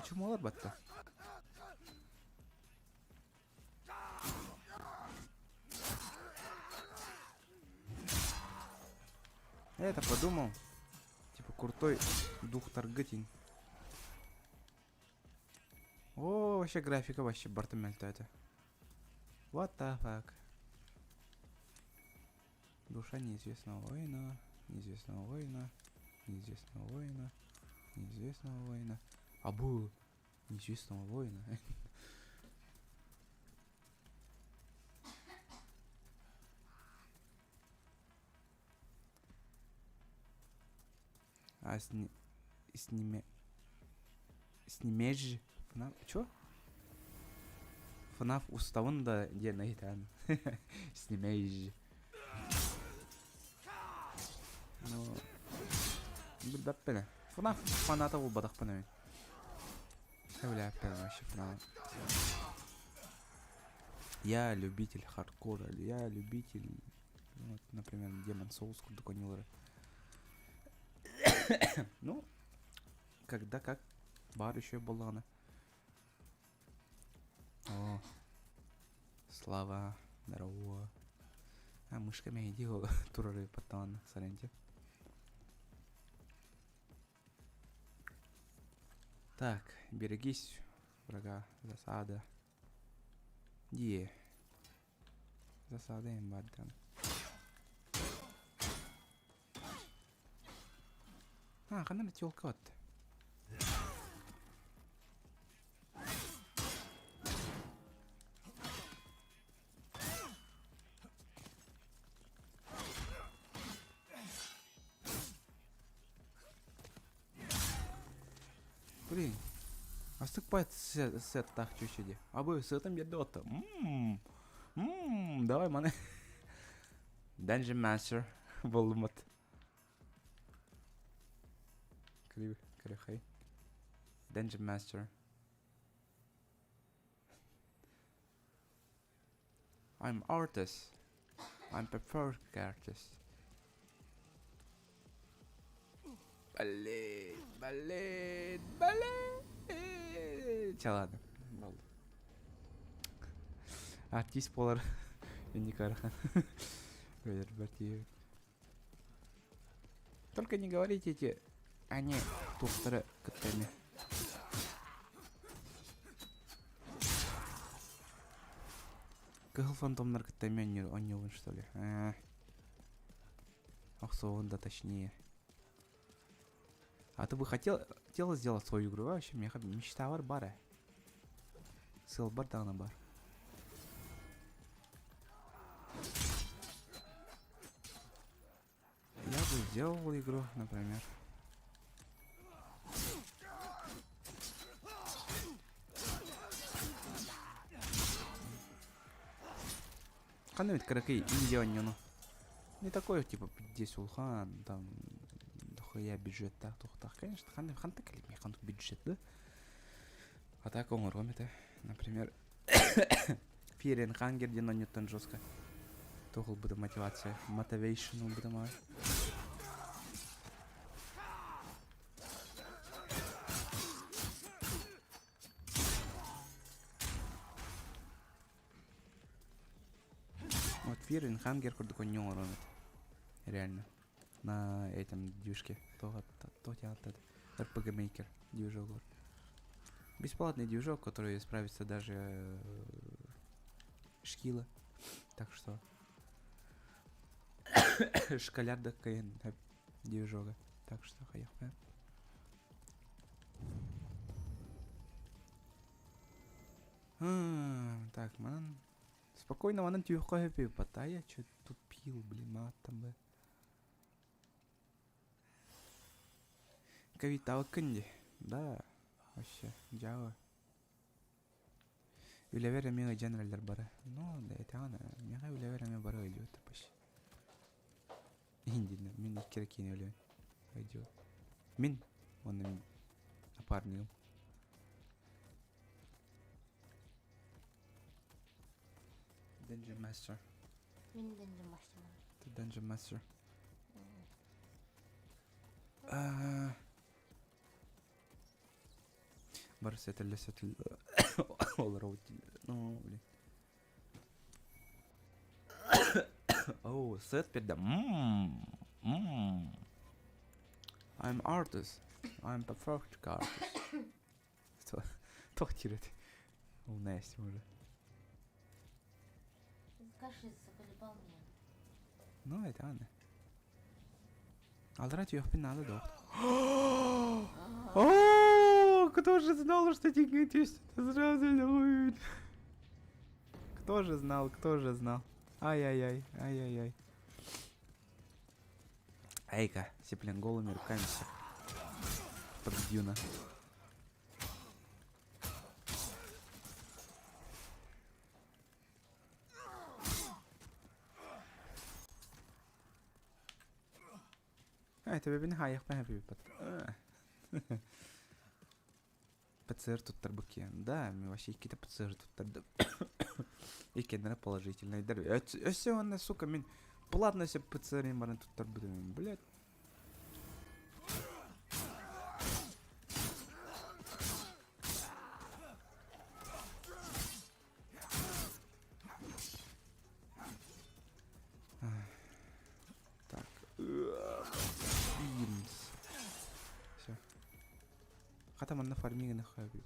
Чумалар батта. Я это подумал. Типа крутой дух таргетинг. О, вообще графика вообще бартамельта это. What the fuck? Душа неизвестного воина, неизвестного воина, неизвестного воина, неизвестного воина. Абу, неизвестного воина. А снимеж. Чё? FNAF уставында де найтан. Снимеж. Ну, бдаппене. FNAF фаната был бадахпене. Вообще FNAF. Я любитель хардкора, я любитель, вот, например, Demon Souls, Кудуконилера. Ну, когда как бар еще была она. О, Слава, здорово. Мышками иди, туры потом, соренте. Так, берегись, врага, засада. Засада им баддан. Қандай тёлка атты. Блин, астықпайды сет так чөшеде. Абы сетім берді отты. Давай маны. Dungeon Master болдым от. Крихай. Dungeon Master. I'm artist. I'm preferred artist. Балет. Чаладым. Артист болар. Индикархан. Только не говорите эти... Они тухтары кыттами. Кыгыл фантомнар кыттами он что ли? Ох, да точнее. А ты бы хотел сделать свою игру? Вообще, мне мечта бар бара. Сыл бар дана бар. Я бы сделал игру, например. Ханывит каракей индионину. Не такой, типа, здесь улхан, там, дохуя бюджет, так, конечно, ханты калими, ханты бюджет, да? А так он ромит, например, Фирен Хангер, где на Ньютон жестко. Тухл будет мотивация, мотивейшн будет мать. Вот Фирен Хангер, куда не ромит. Реально. На этом движке. То театр. RPG Maker движок. Бесплатный движок, который справится даже Шкила. Так что Шкалярда кайын хэп движога. Так что хаяхпен. Так, манан. Спокойно, манан тюхка хэпи. Патая, чё тупил, блин, мат там бы. Кавитава кэнди. Да, вообще, Java. Үлевер мега дженералдер бары. Ну, да это она. Мега үлевер мега бары идет, почти. Индина, мен керекени үлевер. Идет. Мен, он напарником. Dungeon Master. Мен Dungeon Master'мын. Ты Dungeon Master. Барс это лесет. Ну, блин. О, сет перда. I'm artist. I'm perfect artist. Что? Тохтирет. Умная уже. Каши заколебал меня. Ну, это она. Алдрать ее надо доктор. О, кто же знал, что тигнетись сразу ловит? Кто же знал, кто же знал? Ай-яй-яй, ай-яй-яй. Эй-ка, сиплен голыми руками все. Подбьюна. Это бебин хаях пэпи под. ПЦР тут тарбуки. Да, мы вообще какие-то ПЦР тут тарбуки. И кендера положительные. Все, она, сука, мин. Платно себе ПЦР и маран тут тарбуки. Блять. Так. Все. Хотя man на фарминге на хайбе.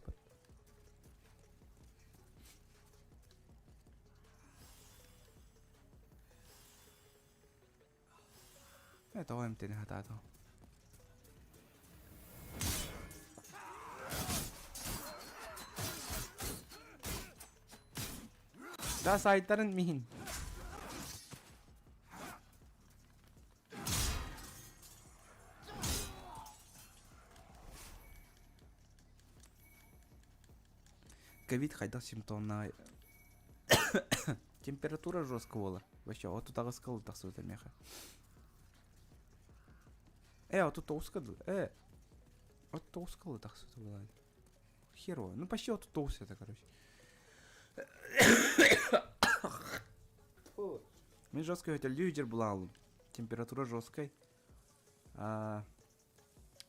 Это ОМТ не хватает. Да, сайттарын михин. Ковид хайдал симптомна. Температура жестко была. Вообще, вот тут агыскалы тахсы это меха. Вот тут тоускады. Вот тоускалы тахсы это была. Херово. Ну почти вот тут тоус это, короче. Мен жесткий хотел лидер был. Температура жесткая.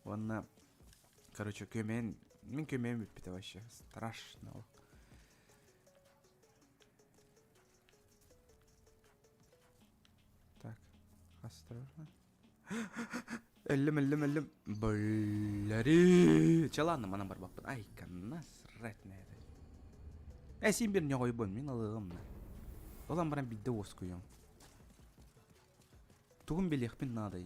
Он, короче, кюмен. Мен кюмен бит вообще. Страшно. Так, осторожно. Эллим. Блари. Чаланы мана бар бакпын. Ай, насрать на это. Сен бер не койбон, мен алыгым. Олам баран бидде оскуям. Тугун белекпен надо.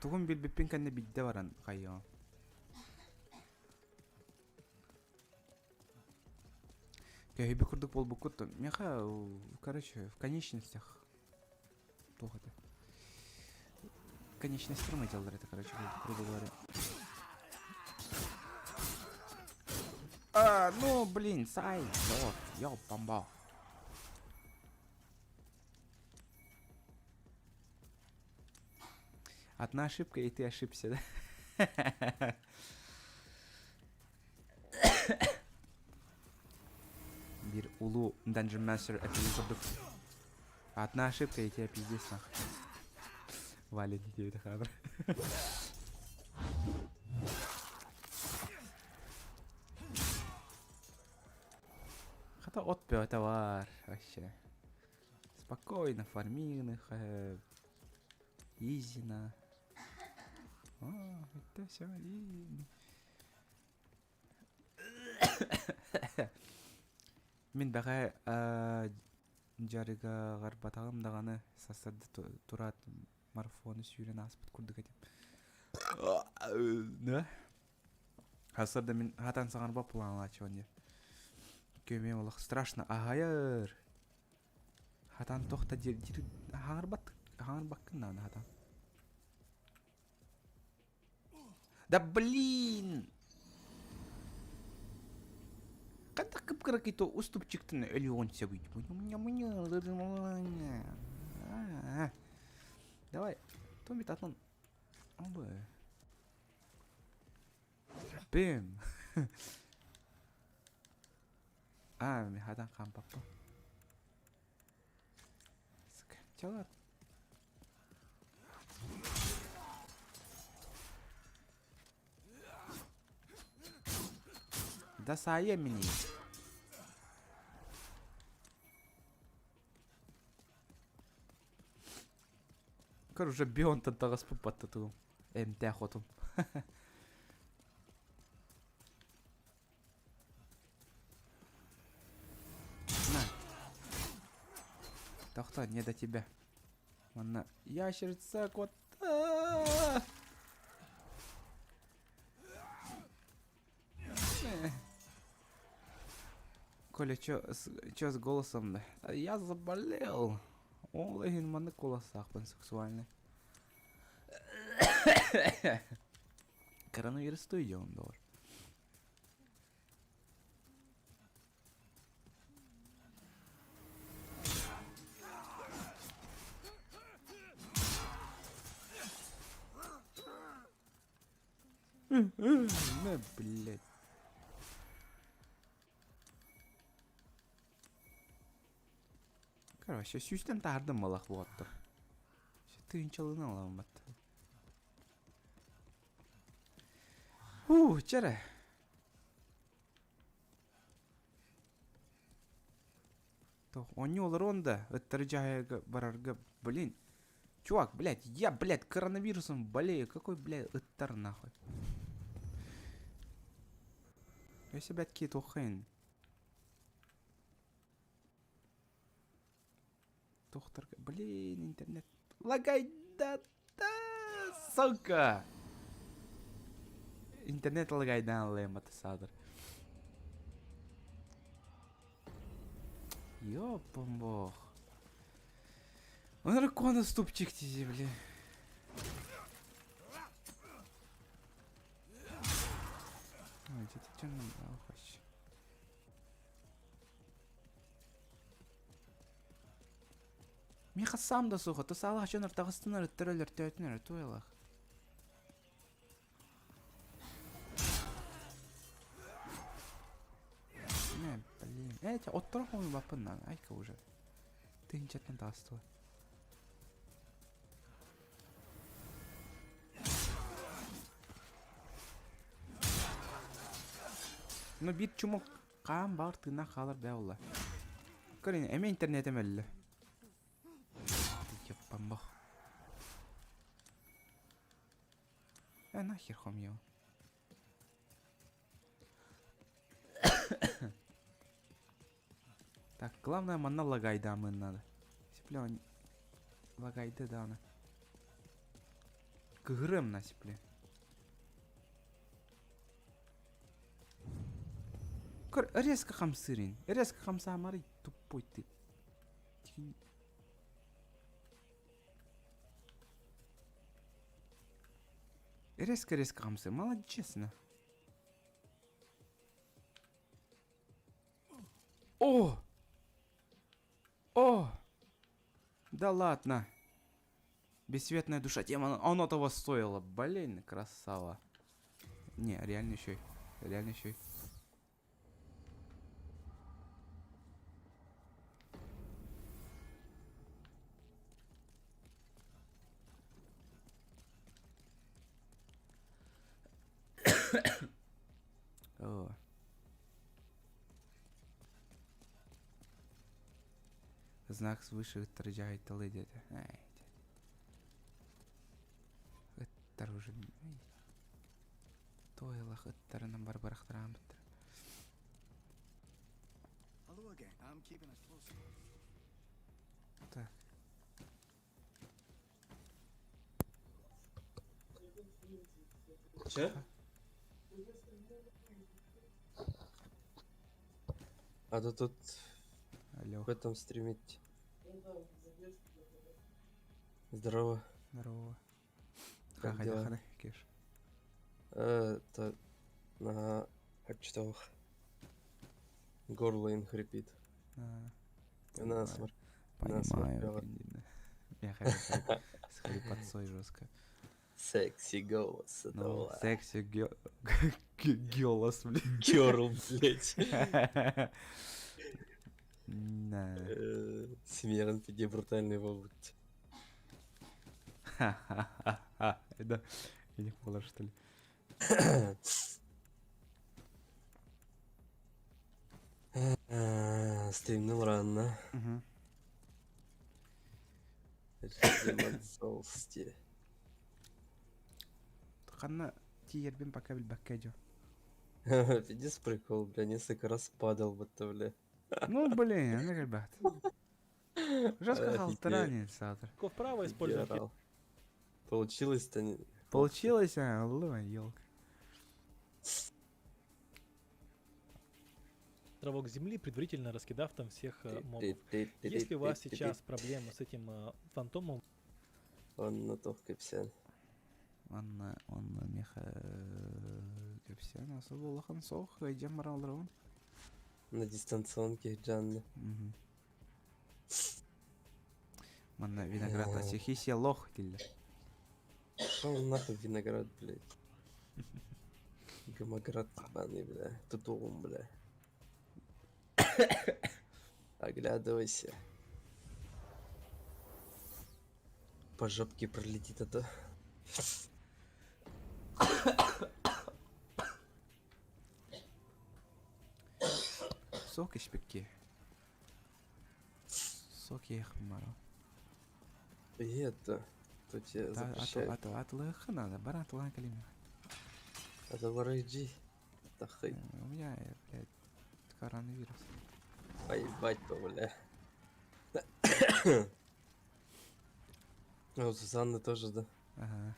Тугун билбеппен канне бидде баран кайя. Кайбе курдук бол букут. Меха, короче, в конечностях. Тухата. Конечность струмы делали это, короче, грубо говоря. Ну, блин, сайт, ёп, бомба. Одна ошибка, и ты ошибся, да? Бир улу Dungeon Master это одна ошибка, и тебя пиздец нахуй. Валя, не тебе это хабр. Хотя отпил товар вообще. Спокойно, фарминных. Изина. Это все изи. Мен баға жарыға ғарбатағым дағаны сасады тұрат марафоны сүйрен аспыт күрдік етем. Да? Асырда мен хатан сағар ба планла чоне. Көме олық страшно ағайыр. Хатан тоқта жер ағар баққын наны хатан. Да блин! Қанда қып-қырық ето ұступчықтың өлі онса бұйды. Давай, томит атын. Абы. Бэм. Мен хадан қампап па. Сыка, чалар. Да saya mini. Короче, бионтан тагас пупаттату. Эмте охотум. На. Тохта, не до тебя. Она ящерица, кот. Коля, чё с голосом? Я заболел. Олегин маны колосах пан сексуальный. Коронавирус то идём, доллар. На, блядь. Короче, сүйістен тардым малақ болаттыр. Түйінчалығын алам бат. Чәрі. Он не олар онда. Өттірі жайға барарға, блин. Чувак, блядь, я, блядь, коронавирусом болею. Какой, блядь, ыттар нахуй. Если, блядь, кит охайн. Доктор, блин, интернет. Лагай, да, сука. Интернет лагайдан лемата садыр. Ёпам бог. Он ракона ступчик тизи, блин. Ой, это чё нам дал хочешь? Мен қассам да суға, то салақ жоныр тағыстыныр, түрілер, төтінер, туйлақ. Не, блин. Эти, оттырақ ойын бапыннан, айка уже. Тыгынчаттан тағыстылы. Ну, бит чумок қам бағыр тыгына қалыр бә олла. Көрін, әме интернетім әлі. Ёпамбах. Нахер хом его. Так, главное манна лагайда мы надо. Сипля он лагайды да она. Кгрым на сипле. Резко хамсырин. Резко хамса амары тупой ты. Резко хамсы, молодчесно. О! Да ладно. Бесцветная душа. Тема, оно того стоило. Блин, красава. Не, реально еще. Реально еще. О. Знак свыше отражает толы где-то. уже. Тойлах ыттарынан бар барахтарам бит. Hello again. I'm keeping a close. Так. Че? А то тут Алло. в этом стриме. Здорово. Здорово. Как Ха-ха, дела? ха кеш. Это на что горло им хрипит. Насморк. Понимаю, Насморкало. конечно. Я хочу с хрипотцой жестко. Секси голос. Ну, секси голос, блин. Герл, блять. Да. Смерен піде брутальный вовуть. Ха-ха-ха. Да. Я не понял, что ли. Стримнул рано. Угу. Режим отзолсти. Ханна тиербин пока баккадю. Видишь прикол, бля, несколько раз падал будто, бля. Ну, блин, ну, ребят. Жестко халтаранец, завтра. Легко вправо используем Герал. Получилось-то не... Получилось, а? Лыва, елка. островок земли, предварительно раскидав там всех мобов. Если у вас сейчас проблемы с этим фантомом, Он на то в капсян. Он меха... Кепсян, особо лохан сох, идем морал. На дистанционке Джанна. Манна виноград асихисия лох тилля. Шо он нахуй виноград, блядь. Гомоград ебаный, бля. Тутум, бля. Оглядывайся. По жопке пролетит это. Сок ишпекки. Сок их марал. И это. То тебе запрещают. Атлыха надо, барат лан калима. Это варайджи. Тахай. У меня, блядь, коронавирус. Поебать, бля. А у Сусанны тоже, да? Ага.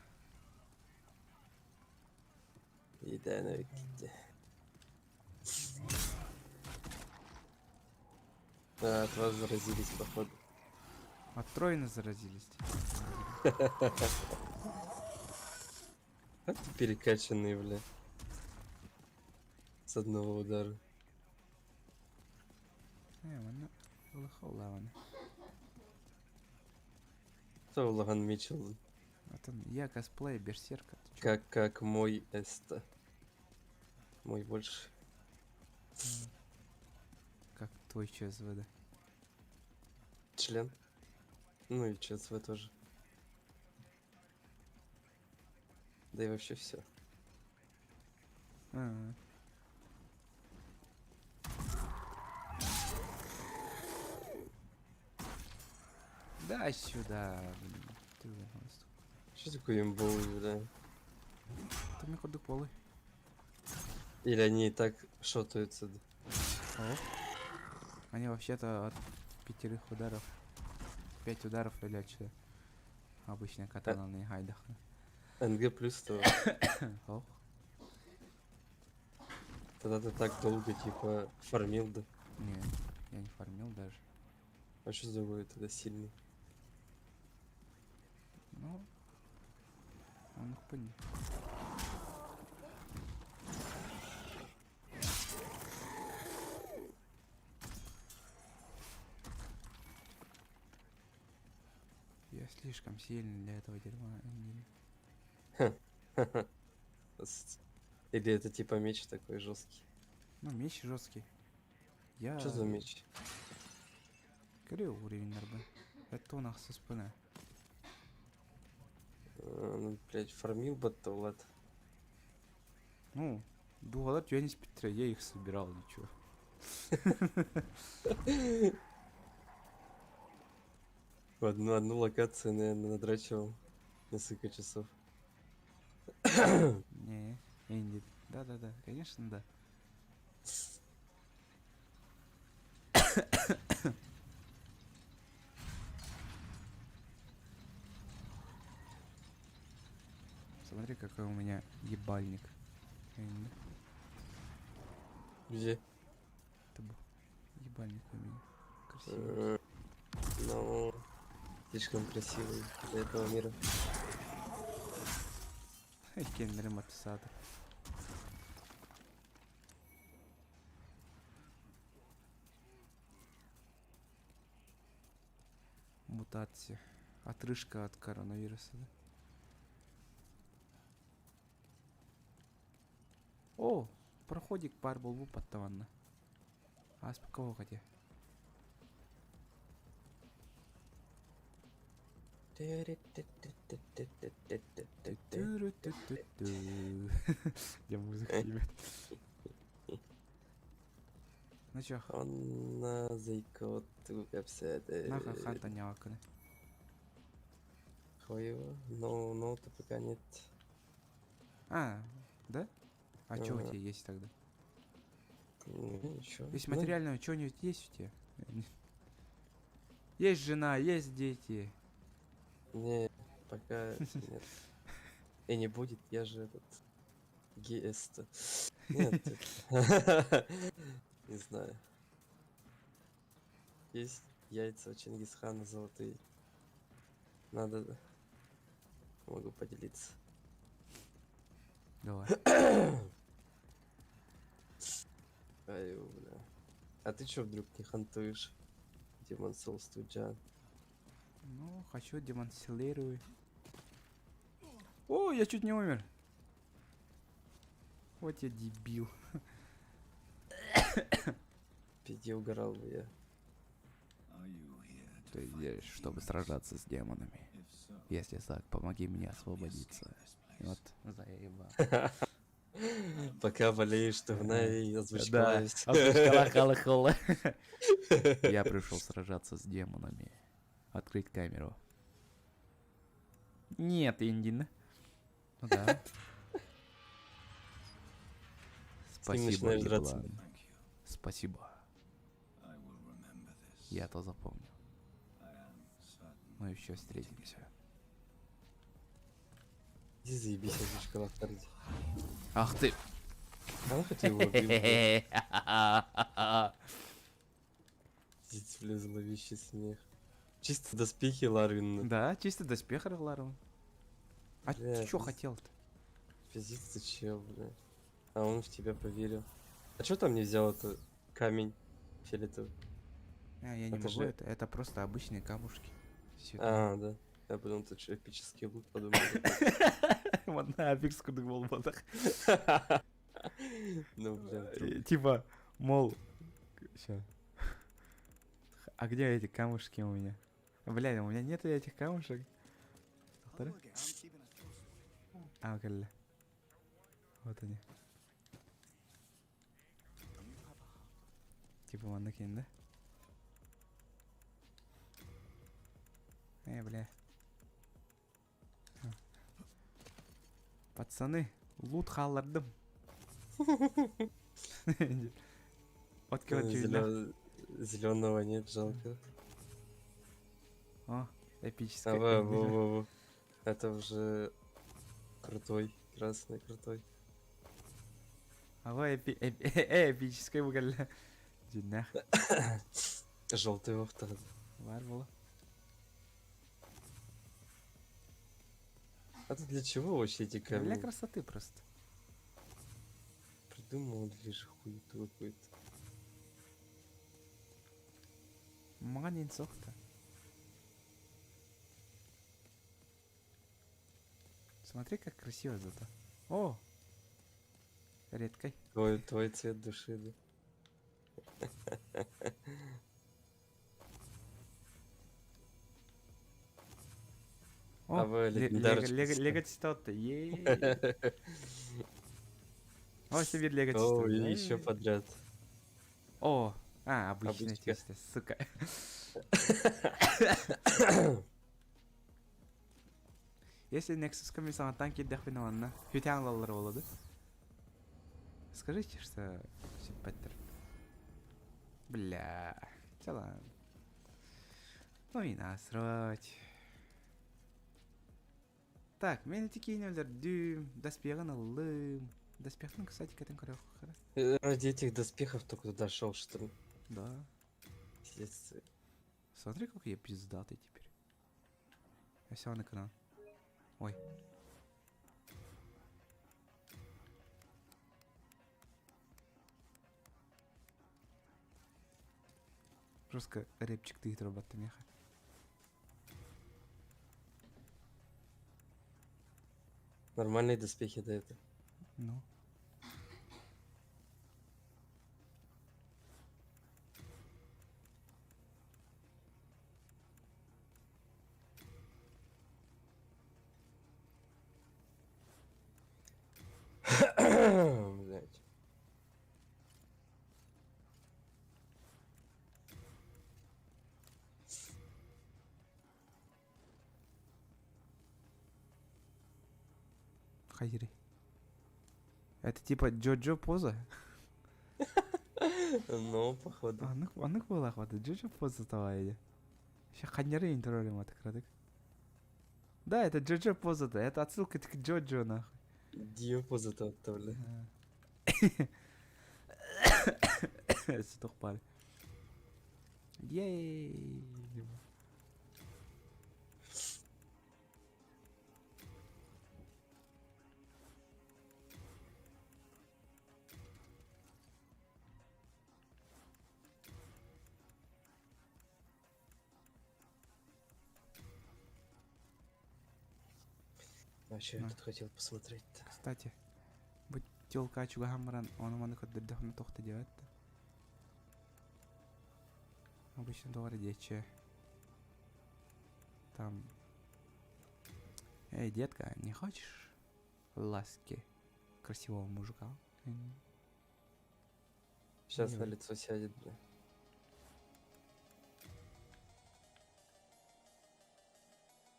Еда на виките. А, от вас заразились, походу. От Троина заразились. А ты перекачанный, бля. С одного удара. Манна, лохолаван. Кто Лаган Митчелл? Вот он, я косплей берсерка. Ты чё? Как мой эста. Мой больше. Как твой ЧСВ, да? Член. Ну и ЧСВ тоже. Да и вообще все. Ага. Да, сюда, блин. Ты у нас. Что такое имбовый, бля? Ты мне ходу полы. Или они и так шотаются? Они вообще-то от 5 ударов. 5 ударов или что? Обычная катана на гайдах. НГ плюс то. Ох. Тогда ты так долго типа фармил, да? Не, я не фармил даже. А что за другое тогда сильный? Ну, он их понял. Я слишком сильный для этого дерьма. Или это типа меч такой жесткий? Ну, меч жесткий. Я... Что за меч? Какой уровень РБ? Это у нас со спины. Ну, блять, фармил батлат. Ну, дуалат я не с Петра, я их собирал, ничего. В одну локацию, наверное, надрачивал несколько часов. Не, Энди. Да-да-да, конечно, да. Смотри, какой у меня ебальник. Энди. Где? Это был ебальник у меня. Красивый. Ну, слишком красивый для этого мира. Кендер Матсада. Мутация. Отрыжка от коронавируса, да? О, проходик бар болбу паттаванна. Аспа хотя. Я музыка ебет. Ну чё, Анна зайкоту капсеты. наха ханта няваканы. Хуево. Ну, то пока нет. А, да? А чё у Ага. тебя есть тогда? Ничего. Есть материальное, что-нибудь есть у тебя? Есть жена, есть дети. Не, пока нет. И не будет, я же этот... ГС-то. Нет. Не знаю. Есть яйца у Чингисхана золотые. Надо... Могу поделиться. Давай. Ай, бля. А ты чё вдруг не хантуешь? Демон Souls Туджан. Ну, хочу демонстрирую. О, я чуть не умер. Вот я дебил. Пиди угорал бы я. Are you here to Ты fight здесь, чтобы сражаться с демонами. If so, Если так, помоги мне освободиться. И вот, заебал. Пока болеешь, что в Нави Да, озвучкалась. Я пришел сражаться с демонами. Открыть камеру. Нет, Индин. Ну да. Спасибо, начинаешь драться. Еблан. thank you. Спасибо. I will remember this. Я то запомню. I am certain. Мы еще встретимся. Иди заебись, озвучка на второй. Ах ты! А ну хотя его убил. блядь. Пиздец, бля, зловещий смех. Чисто доспехи Ларвин. Да, чисто доспех Рарларом. А Бля, ты чё пиз- хотел-то? Пиздец, ты чел, бля. А он в тебя поверил. А чё там не взял это камень фиолетовый? А, я не Это могу, же- это просто обычные камушки. Всё. А, да. Я подумал, это что, эпический лут, подумал. Вот на апекску думал, ботах. Ну, бля, Типа, мол... Ща. А где эти камушки у меня? Бля, у меня нету этих камушек. Hello again. I'm keeping a close. А, окей. Вот они. Типа манекен, да? Бля. А. Пацаны, лут халардым. Вот кого Зеленого нет, жалко. О, эпическая. А, во. Это уже крутой, красный, крутой. А во эпическая угольная. Динах. Желтый во втором. Var было. А ты для чего вообще эти Для камни красоты просто. придумал? Движи хуету какую-то. Манин сохта. Смотри, как красиво зато. О! Редкой. Твой цвет души, да? О, А вы легендарочку ставь. лего цитата. О, себе лего О, цитата. и еще подряд. О, обычная Обычка. чисто, сука. Если Nexus комиссия танки дохвина ванна, хютян лалар болады. Скажите, что симпатер. Бля, чала. Ну и насрать. Так, мен такие нелер дюйм, доспехан алым. Доспехан, кстати, к этому корёху. Ради этих доспехов только туда шел, что ли? Да. Пиздец. Смотри, как я пиздатый теперь. Я сел на канал. Ой. Жестко рэпчик ты робота меха. Нормальные доспехи да это. Ну. Блять. Хайри. Это типа Джоджо поза? Ну, походу. Анық бола хватит. Джоджо поза тавайди. Сейчас ханьяры интролем атакрадык. Да, это Джоджо поза-то. Это отсылка к Джоджо, нахуй. Дио поза-то оттавля. Суток пали. Ей. А что я На. тут хотел посмотреть-то? Кстати, будь тёлка ачуга хамран, он маны коддырдахна тохта делает. Обычно доллары дече. Там. Эй, детка, не хочешь ласки красивого мужика? Сейчас Не, на лицо сядет, бля.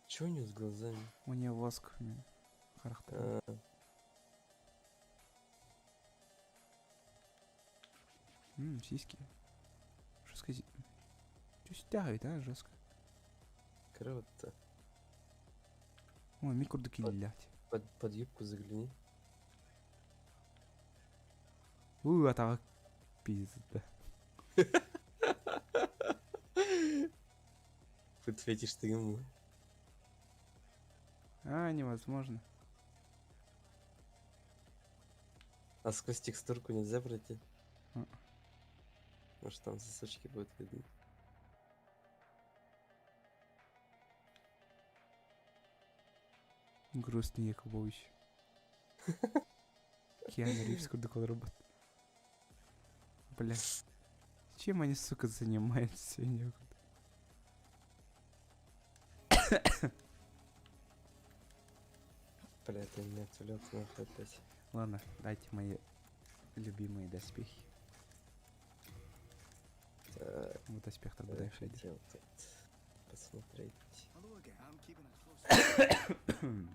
Чё у него с глазами? У нее воск характер. Сиськи. Что сказать? Что стягивает, а, жестко. Круто. Ой, микурдуки лилять. Под юбку загляни. А так пизда. Ответишь ты ему. А, невозможно. А сквозь текстурку нельзя пройти? А. Может там сосочки будут видны. Грустный Яковлевич. Киану Ривз курдукал робот. Бля. Чем они, сука, занимаются сегодня? Бля, ты меня отвлек нахуй опять. Ладно, дайте мои любимые доспехи. Так, Вот доспех тогда я дальше идет. хотел тут посмотреть. Hello again. I'm keeping a close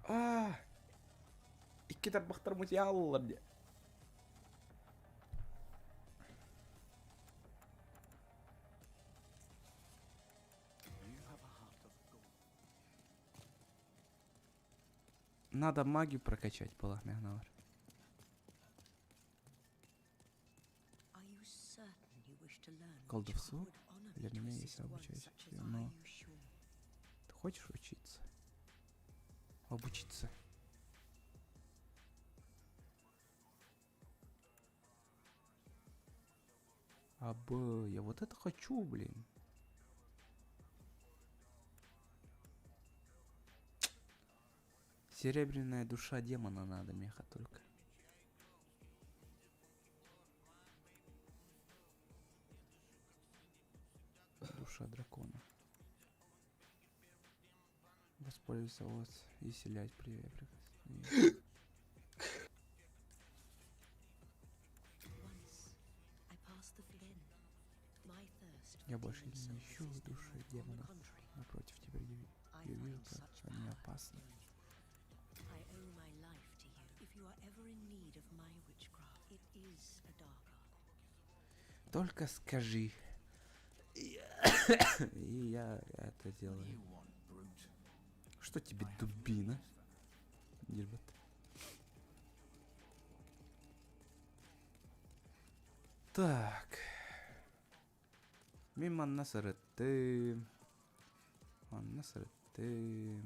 eye. İki taraftarımız yağlılar diye. You have a heart of gold. Надо магию прокачать, Балахмягнавар. Are you certain you wish to learn which Колдовству? would honor Для me to меня assist есть one обучать, such as I, но- you sure? Ты хочешь учиться? Обучиться. Я вот это хочу, блин. Серебряная душа демона надо, меха только. Душа дракона. Воспользуйся вот и селять приказ. Master Flynn, my thirst Я for больше demon не souls ищу is души no, on the демонов. contrary. Напротив, теперь I я вижу, find как such они power опасны. in you. I owe my life to you. If you are ever in need of my witchcraft, it is a dark art. Только скажи. И я это делаю. Что тебе, дубина? Гильберт. Так. Мимо насраты. Насраты.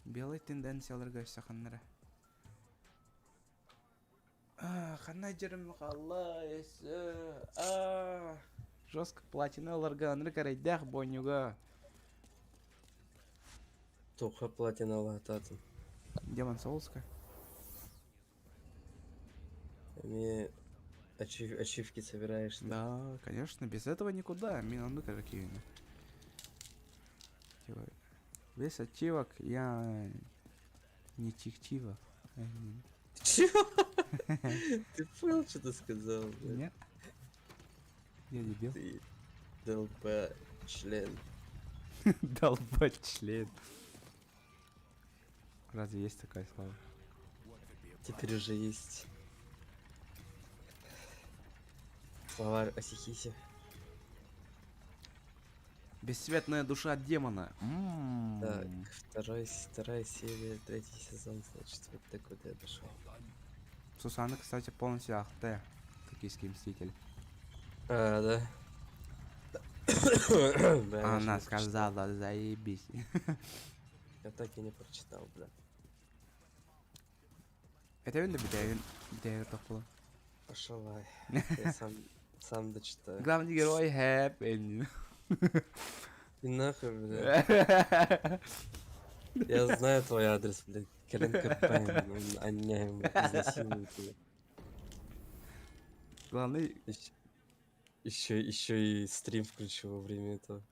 Белый тенденцияларга саханнара. Ханайджерым халайс. Жестко платиналарга анры карайдах бойнюга. Туха платина лататын. Демон Соулска. Мне ачивки собираешь? Да, конечно, без этого никуда. Минанду какие. Весь ачивок я не чихчива. Чего? Ты понял, что ты сказал? блядь? Нет. Я дебил. Ты долба член. Долбать член. Разве есть такая слава? Теперь уже есть словарь о Сихисе. Бесцветная душа демона. Так, вторая серия, 3-й сезон, значит, вот так вот я дошел. Сусана, кстати, полностью ахте. Токийский мститель. А, да. Бля, я Она даже не прочитал. сказала, заебись. Я так и не прочитал, бля. Это він бідею топило. Пошел, ай. Я сам дочитаю. Главный герой Хэппи. И нахуй, бля. Я знаю твой адрес, блядь. Коленка Пэм, они изнасилуют тебя. Главный... Еще и стрим включу во время этого.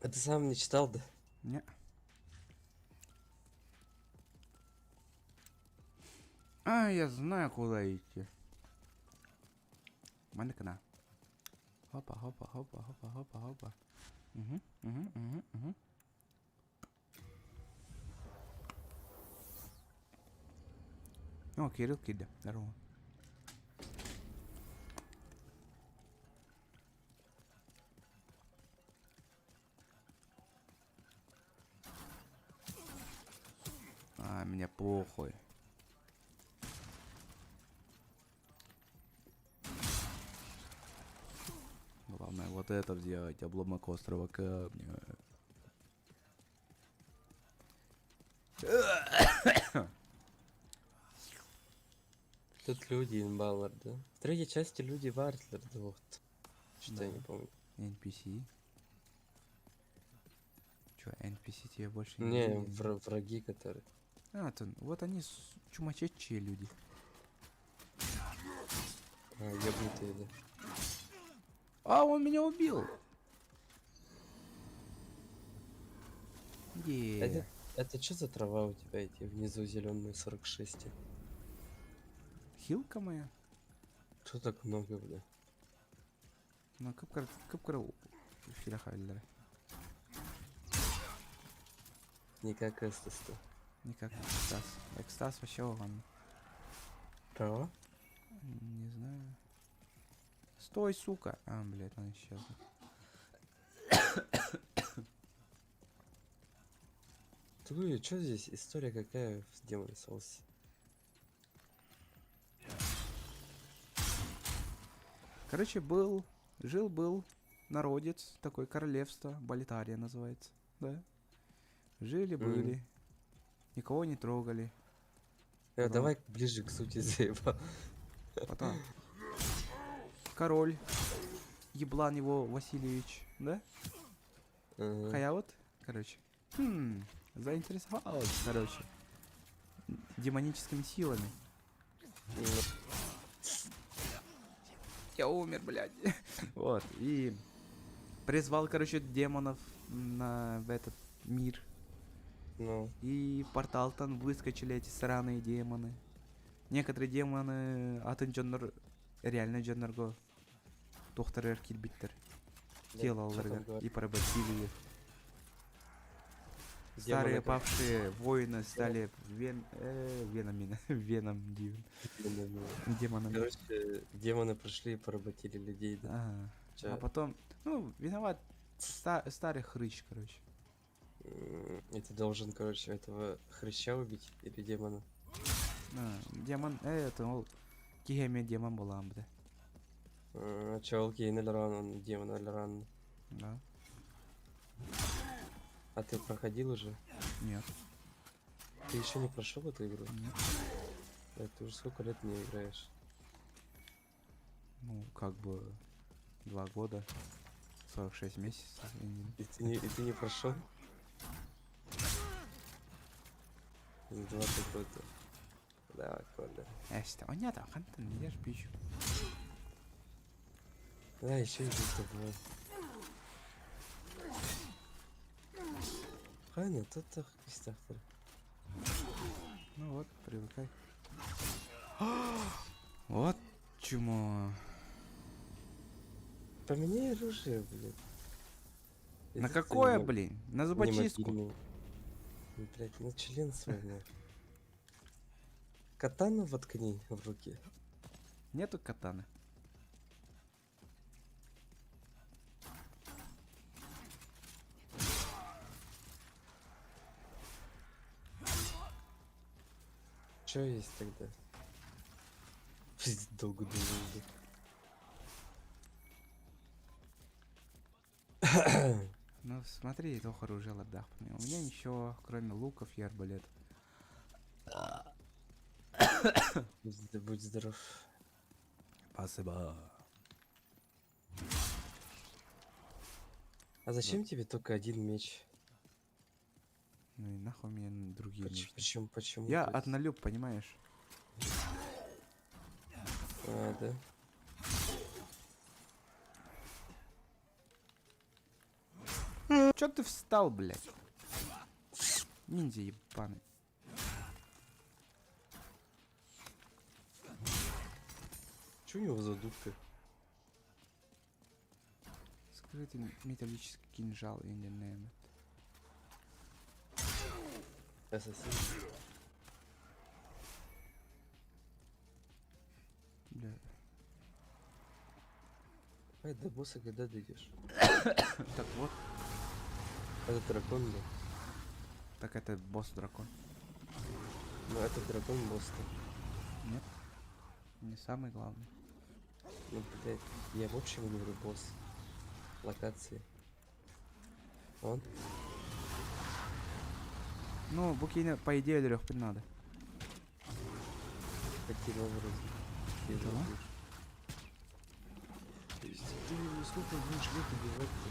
А ты сам не читал, да? Не. А, я знаю, куда идти. Манекана. Хопа, хопа, хопа, хопа, хопа, хопа. Угу. О, Кирилл Кидда, здорово. А, мне похуй. Главное вот это взять, обломок острого камня. Тут люди Инбаллар, да? В третьей части люди Вартлер, да вот. Что я не помню. NPC. Чё, NPC тебе больше Не, видно? враги, которые. А, вот они чумачечие люди. А, ёбнутые, да. А, он меня убил! Это что за трава у тебя эти внизу зеленые 46? Хилка моя? Что так много, бля? Ну, кыпкыр филахайлер. Не как эстас-то. Никак экстаз. Экстаз вообще он. Трава? Не знаю. Стой, сука! А, блядь, он исчез. Ты что здесь? История какая в Демоне Соусе? Короче, жил-был народец, такое королевство, Болитария называется, да? Жили-были, никого не трогали. Давай ближе к сути заебал. Потом король, еблан его Васильевич, да? Ага. Хаят, короче. Заинтересовался, короче, демоническими силами. Я умер, блядь. Вот, и призвал, короче, демонов в этот мир. Ну, И в портал-тан выскочили эти сраные демоны. Некоторые демоны атын жоннор реально жоннорго тохтарыр килбиттер. да, Тело чё там алырга говорить? и поработили их. Демоны Старые как павшие воины стали венами, веном демоны. демонами. Короче, демоны пришли и поработили людей, да? Ага. Чё? А потом, ну, виноват старый хрыч, короче. И ты должен, короче, этого хрыща убить или демона? Демон, это, ол, кигеме демон болам, да. Чё, окей, Эльран, он демон Эльран. Да. А ты проходил уже? Нет. Ты еще не прошел эту игру? Нет. Да, ты уже сколько лет не играешь? Ну, как бы 2 года, 46 месяцев. И ты не прошел? За 20 год. Да, Коля. Эсте, он нет, а хантан, не ешь пищу. Да, еще иди с тобой. Ханя, тут так истахтер. Ну вот, привыкай. Вот чему. Поменяй оружие, блин. На Это какое, не блин? На не зубочистку. мобильный. Ну, блядь, на член свой, на. Катану воткни в руки. Нету катаны. Чё есть тогда? Пиздец, долго думал. Ну смотри, то оружие ладах. У меня ничего, кроме луков и арбалет. Будь здоров. Спасибо. А зачем тебе только один меч? Ну и нахуй мне другие нужны. Почему? Я то есть? однолюб, понимаешь? А, да? Чё ты встал, блядь? Ниндзя ебаный. Чё у него за дудка? Скрытый металлический кинжал или наверное. Ассасин. Бля. Ай, до босса когда дойдешь? Так вот, Это дракон, да? так это босс-дракон. Ну, это дракон босс-то. Нет, не самый главный. Ну, блядь, я в общем говорю босс. Локации. Он? Ну, букиня, по идее, 3 надо. Каким образом? Ты Да. убьешь? То есть ты сколько будешь лет убивать-то?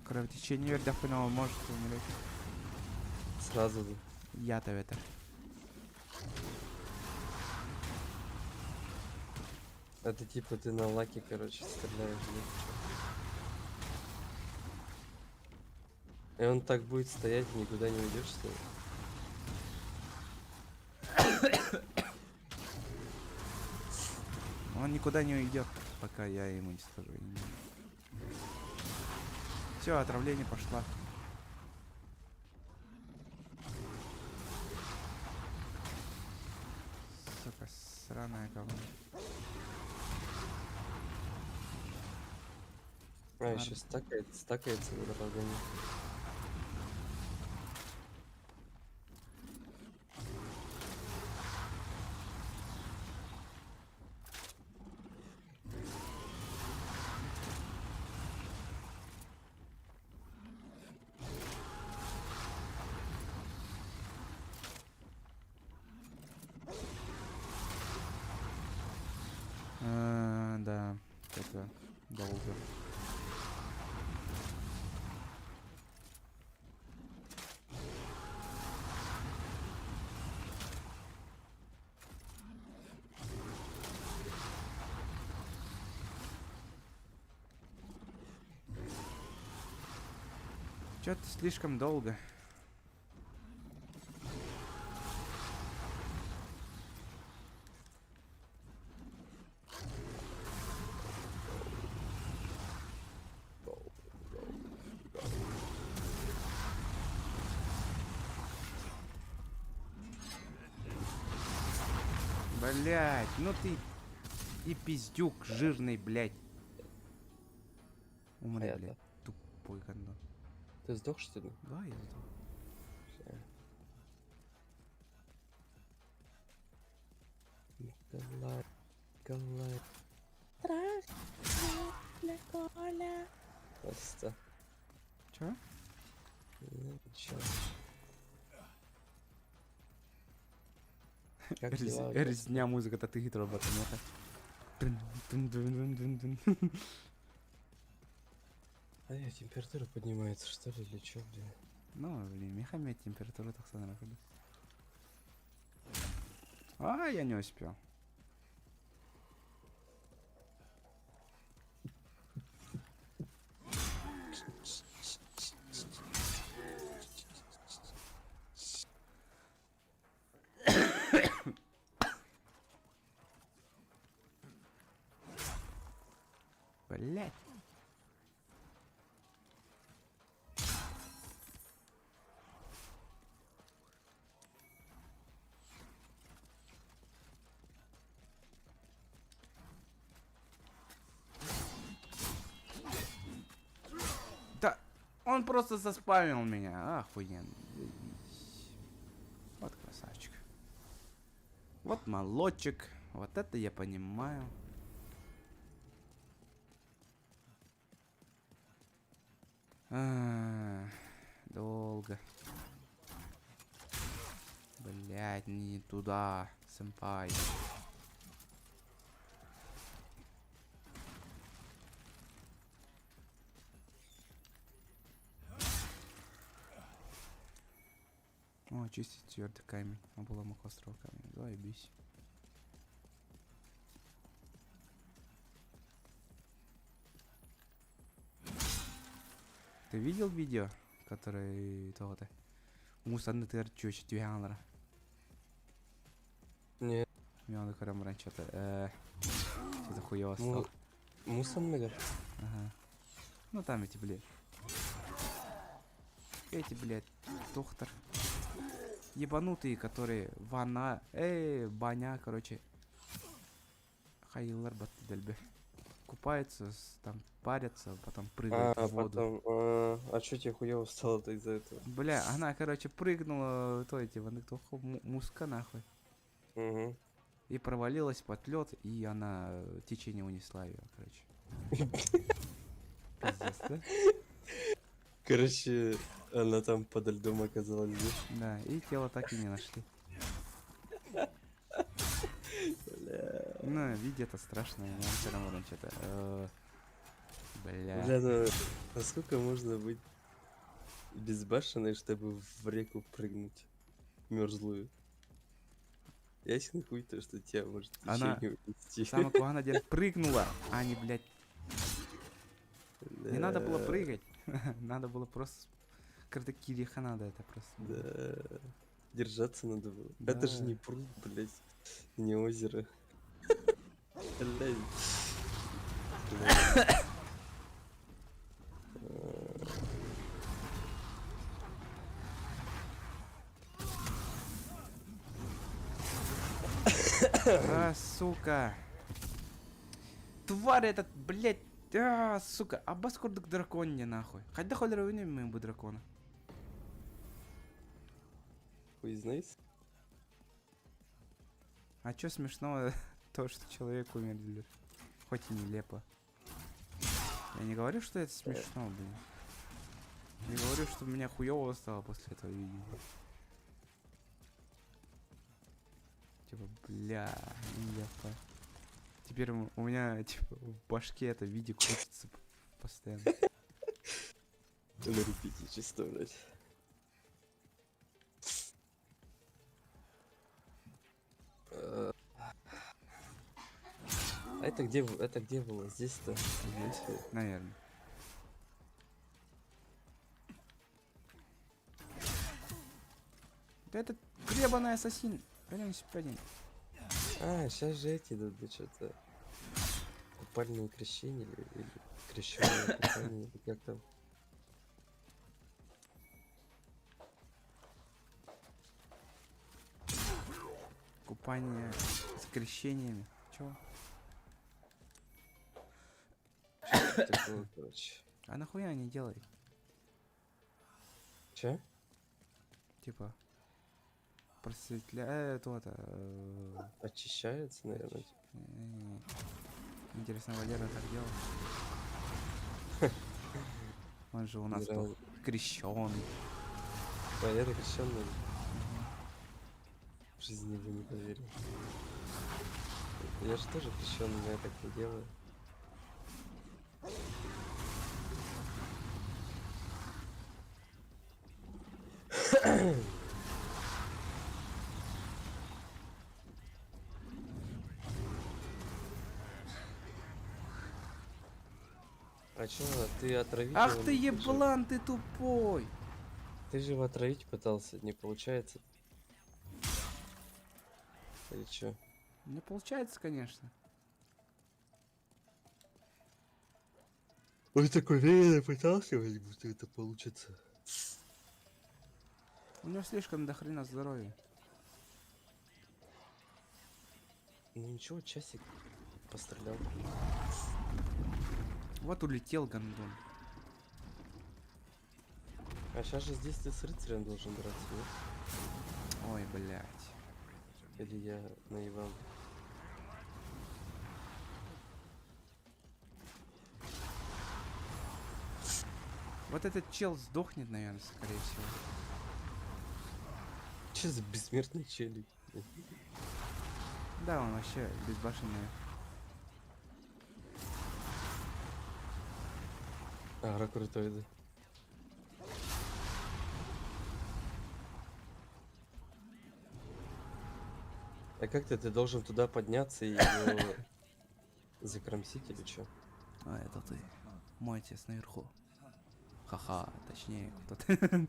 Кровотечение вердахпинова может умереть. Сразу же. Я-то это. Это типа ты на лаке, короче, стреляешь, да? И он так будет стоять, никуда не уйдешь, что ли? Он никуда не уйдет, пока я ему не скажу. Все, отравление пошла. Сука, сраная говно. А, еще стакается на дорогами. Да, это долго. Чё-то слишком долго. Блять, ну ты и пиздюк жирный, блять. Умри, Понятно. блять, тупой гандон. Ты сдох, что ли? Да, я сдох. Николай, Николай. Просто. Чё? Ну, чё. Как дела? Резня музыка, та ты гитара ботаноха. А я температура поднимается, что ли, или чё, блин? Ну, блин, мехамед температура так сразу. А, я не успел. Блять. Да, он просто заспамил меня. Охуенно. Вот красавчик. Вот молодчик. Вот это я понимаю. Долго. Блять, не туда, сэмпай. О, чистить твердый камень. Обломок острого камня. Заебись. Ты видел видео, который то-то? Мусорный тырчуч тюганлара. Нет. Меня на раньше что-то хуёво стало. Мусорный? Ага. Ну там эти, блядь. Эти, блядь, доктор. Ебанутые, которые баня, короче. Хайылар баттыдальбе. Купаются, там парятся, потом прыгают в воду. Потом, а чё тебе хуёво стало-то из-за этого? Бля, она, короче, прыгнула, муска нахуй. Угу. И провалилась под лед, и она течение унесла ее, короче. Пиздец, да? Короче, она там подо льдом оказалась, да? Да, и тело так и не нашли. Ну, видео-то страшное, я все равно что-то... Бля. Бля, ну насколько можно быть безбашенной, чтобы в реку прыгнуть мерзлую? Ясен хуй то, что тебя может Она течение унести. Самое главное, где прыгнула, а не, блядь, не надо было прыгать. Надо было просто... Картакириха надо это просто. Да. Держаться надо было. Да. Это же не пруд, блядь. Не озеро. Блядь. Сука. Тварь этот, блядь. Сука. А баскурдык дракон не нахуй. Хайда холера мы бы дракона. Хуй знаешь? А чё смешного то, что человек умер, блядь? Хоть и нелепо. Я не говорю, что это смешно, блин. Не говорю, что меня хуёво стало после этого видео. Типа, бля, нелепо. Теперь у меня, типа, в башке это видео крутится постоянно. На репите чисто, блядь. А это где было? Здесь-то? Здесь, наверное. Да этот гребаный ассасин. Блин, блин. А, сейчас же эти идут, да что-то. Купальное крещение или крещенное купание, или как там. Купание с крещениями. Чё? Такое, короче. А нахуя они делают? Че? Типа. Просветляют то-то. Очищается, наверное. Интересно, Валера так делал? Он же у нас Ни был разу. крещеный. Валера крещенный. В жизни бы не поверил. Я же тоже крещенный, но я так не делаю. А чё, ты отравить Ах его ты не хочешь? еблан, ты тупой! Ты же его отравить пытался, не получается. Или чё? Не получается, конечно. Он так уверенно пытался, будто это получится. У него слишком до хрена здоровья. Ну ничего, часик пострелял. Вот улетел гандон. А сейчас же здесь ты с рыцарем должен драться, нет? Ой, блядь. Или я наебал? Вот этот чел сдохнет, наверное, скорее всего. Че за бессмертный челик? Да, он вообще безбашенный. Агро крутой, да. А как ты должен туда подняться и его закромсить или что? А это ты. Мой отец наверху. Ха-ха, точнее, кто-то.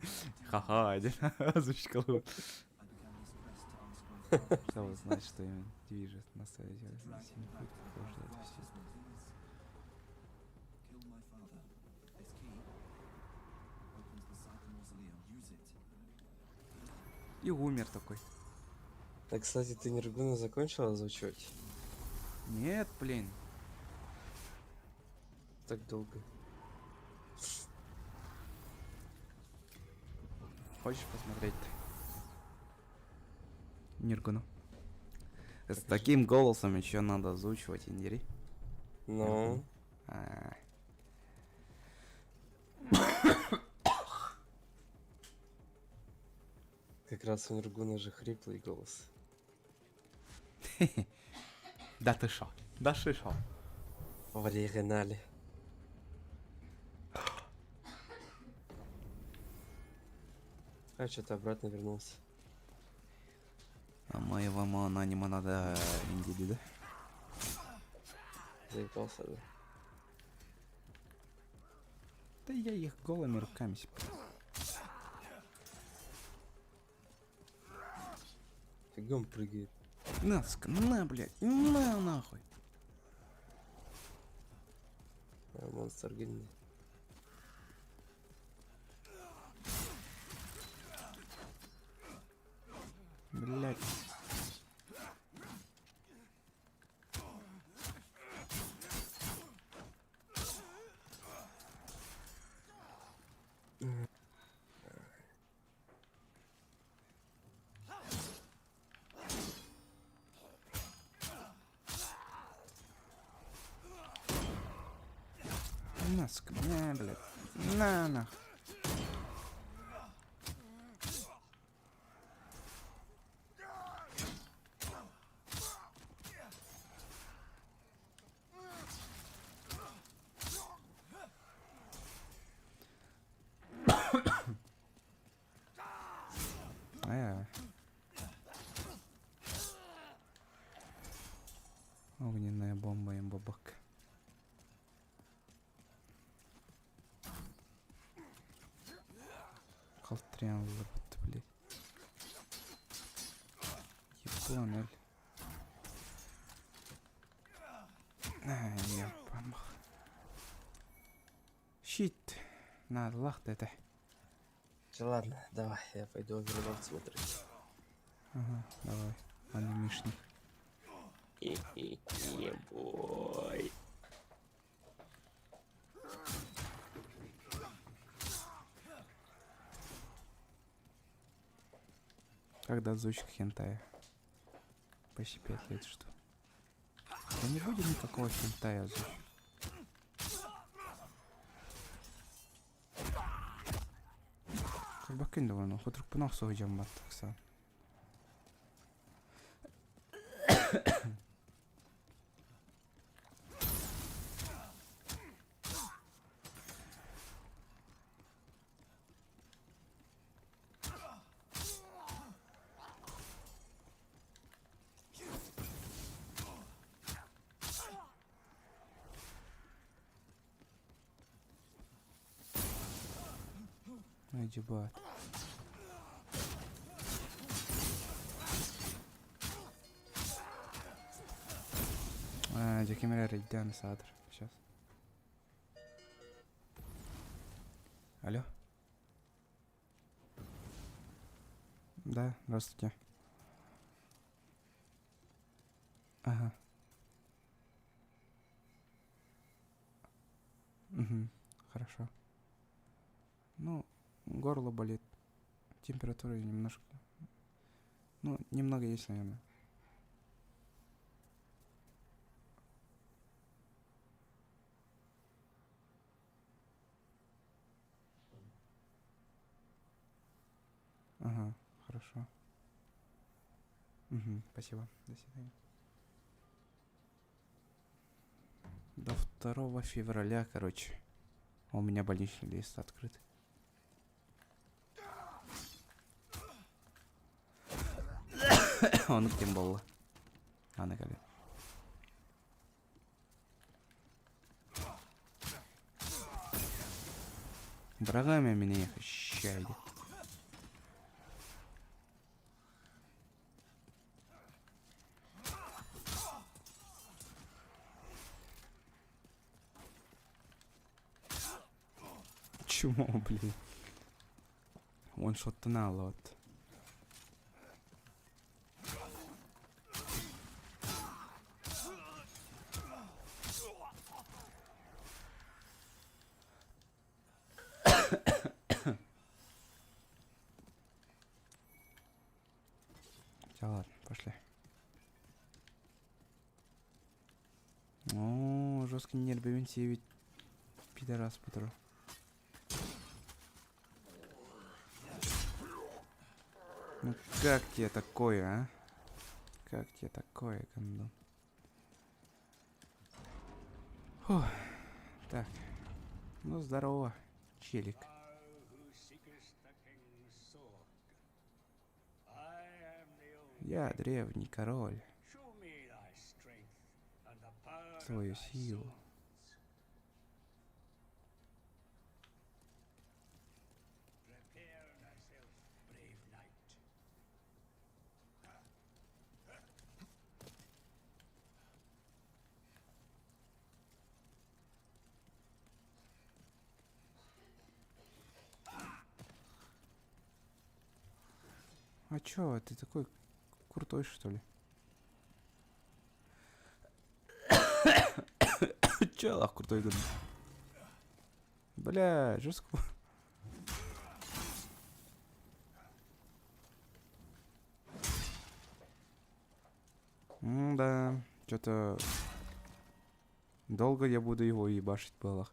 Ха-ха, один озвучка лучше. Кто знает, что им движет на совете. Синий путь похож на это все. И умер такой. Так, кстати, ты Ниргуна закончил озвучивать? Нет, блин. Так долго. Хочешь посмотреть? Ниргуну. С таким голосом еще надо озвучивать индири. Ну, А, как раз у Ниргуна же хриплый голос. Да ты шо? Да ты шо? В оригинале. А что-то обратно вернулся. А моего аниме надо индири, да? Заебался, да? Да я их голыми руками себе. Фигом прыгает. На, блядь, на нахуй. А, монстр гильдии. Блядь. Наск, на, блядь. На, нахуй. Огненная бомба им бабак. Холтрян, блядь. туннель. Ай, ёпамах. Щит. Надо лахт это. Ладно, давай, я пойду Оверлорд смотреть. Ага, давай. Анимишник. Бой. Когда озвучка хентая? Почти 5 лет что. Да не будет никакого хентая озвучки. Как бы кинул, ну хоть рук по носу идем от такса. Ай, дебат. Декемеря Рейдян Садр. Сейчас. Алло? Да, здравствуйте. Ага. Угу, хорошо. Ну, горло болит. Температура немножко. Ну, немного есть, наверное. Ага, хорошо. Угу, спасибо. До свидания. До 2 февраля, короче. У меня больничный лист открыт. Он кем был? Ana geldi. Братами меня ощущает. Чмо, блин. Он что-то налот. Да ладно, пошли. О, жесткий нервный 9 пидорас патру. Ну как тебе такое, а? Как тебе такое, гандон? Фух. Так. Ну здорово, челик. Я древний король. Свою силу. А чё, ты такой крутой, что ли? Чё, ах, крутой гад. Бля, жестко. Да, что-то долго я буду его ебашить в балах.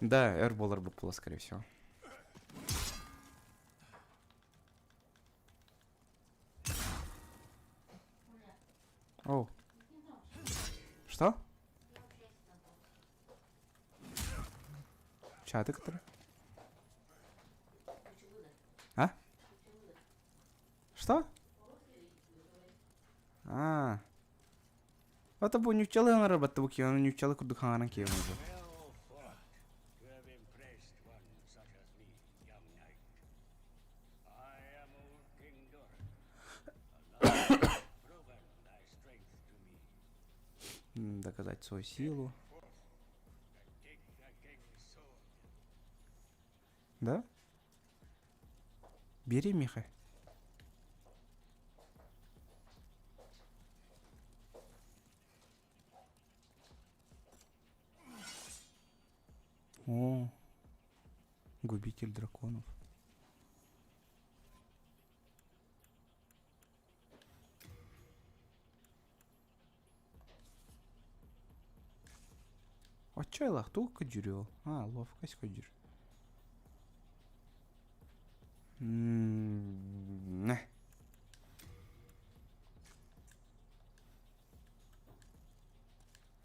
Да, эрболар бы было, скорее всего. О. Что? Чаты, который? А? Что? Ата бу нючалы аңара батты бу ки, аны нючалы курдук хаңаран кием уже. Доказать свою силу. Да? Бери, Миха. О, губитель драконов. Очайлах тука жүрү. А, ловкость көжүр. Не.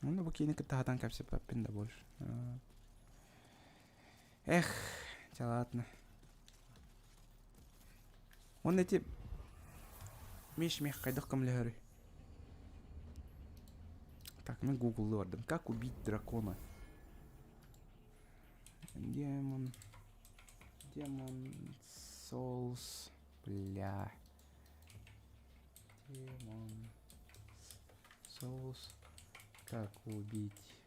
Ну, букиника тахатан капсе паппин да больше. Эх, да ладно. Он эти... Меш кайдах камляры. Так, мы Google лордом. Как убить дракона? Демон Souls. Бля. Демон Souls. Как убить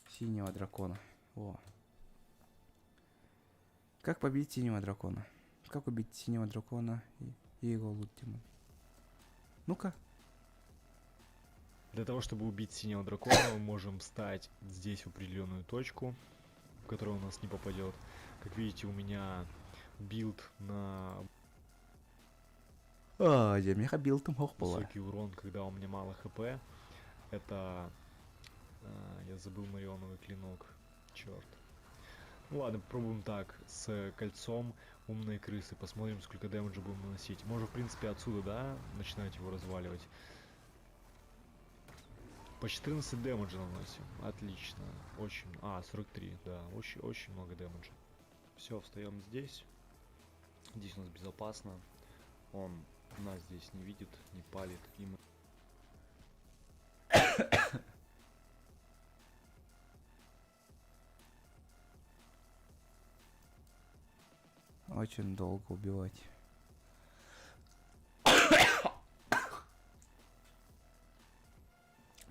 синего дракона? О. Как победить синего дракона? Как убить синего дракона и его ультиму? Ну-ка. Для того, чтобы убить синего дракона, мы можем встать здесь в определенную точку, в которую он у нас не попадет. Как видите, у меня билд на Я меха билдом хох была. высокий урон, когда у меня мало хп. Это... я забыл марионовый клинок. Черт. Ну ладно, попробуем так. С кольцом умной крысы. Посмотрим, сколько дэмэджа будем наносить. Можно, в принципе, отсюда, да, начинать его разваливать. По 14 дэмэджа наносим. Отлично. Очень... 43, да. Очень много дэмэджа. Все, встаем здесь. Здесь у нас безопасно. Он нас здесь не видит, не палит. И мы... Очень долго убивать.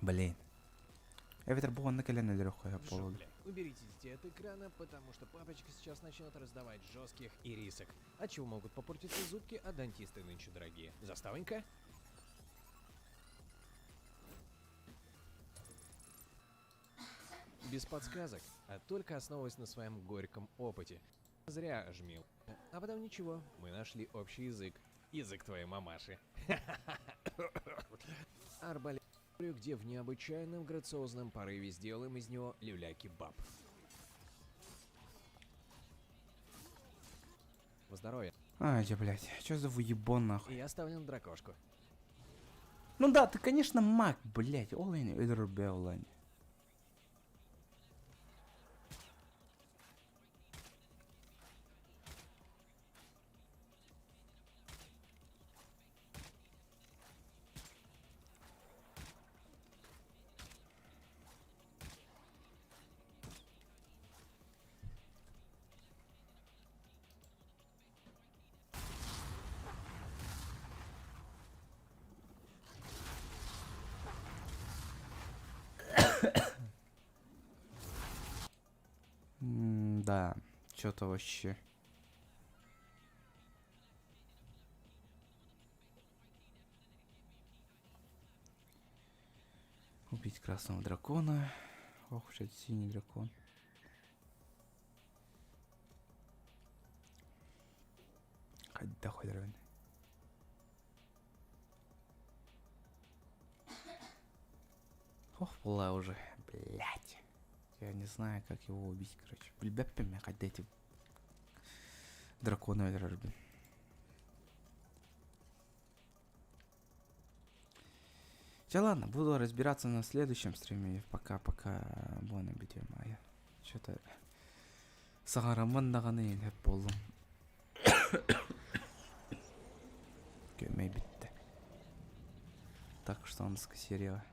Блин. Эвитер был на колене легкой полу. Уберите детей от экрана, потому что папочка сейчас начнет раздавать жестких и рисок. От чего могут попортиться зубки, а дантисты нынче дорогие. Заставонька? Без подсказок, а только основываясь на своем горьком опыте. Зря жмил. А потом ничего, мы нашли общий язык. Язык твоей мамаши. Арбалет, где в необычайном грациозном порыве сделаем из него люля-кебаб. Во здоровье. Блядь, что за выебон нахуй? И оставлен дракошку. Ну да, ты, конечно, маг, блядь. Олень, Эдербеллань. Да, что-то вообще. Убить красного дракона. Ох уж этот синий дракон. Хоть да хоть равен. Ох, была уже, блять. Я не знаю, как его убить, короче. Ребята, меня хоть эти драконы разби. Все, ладно, буду разбираться на следующем стриме. Пока-пока. Буна битва моя. Что-то сагараман даганы хеп болдум. Көмей битти. Так что он с серия.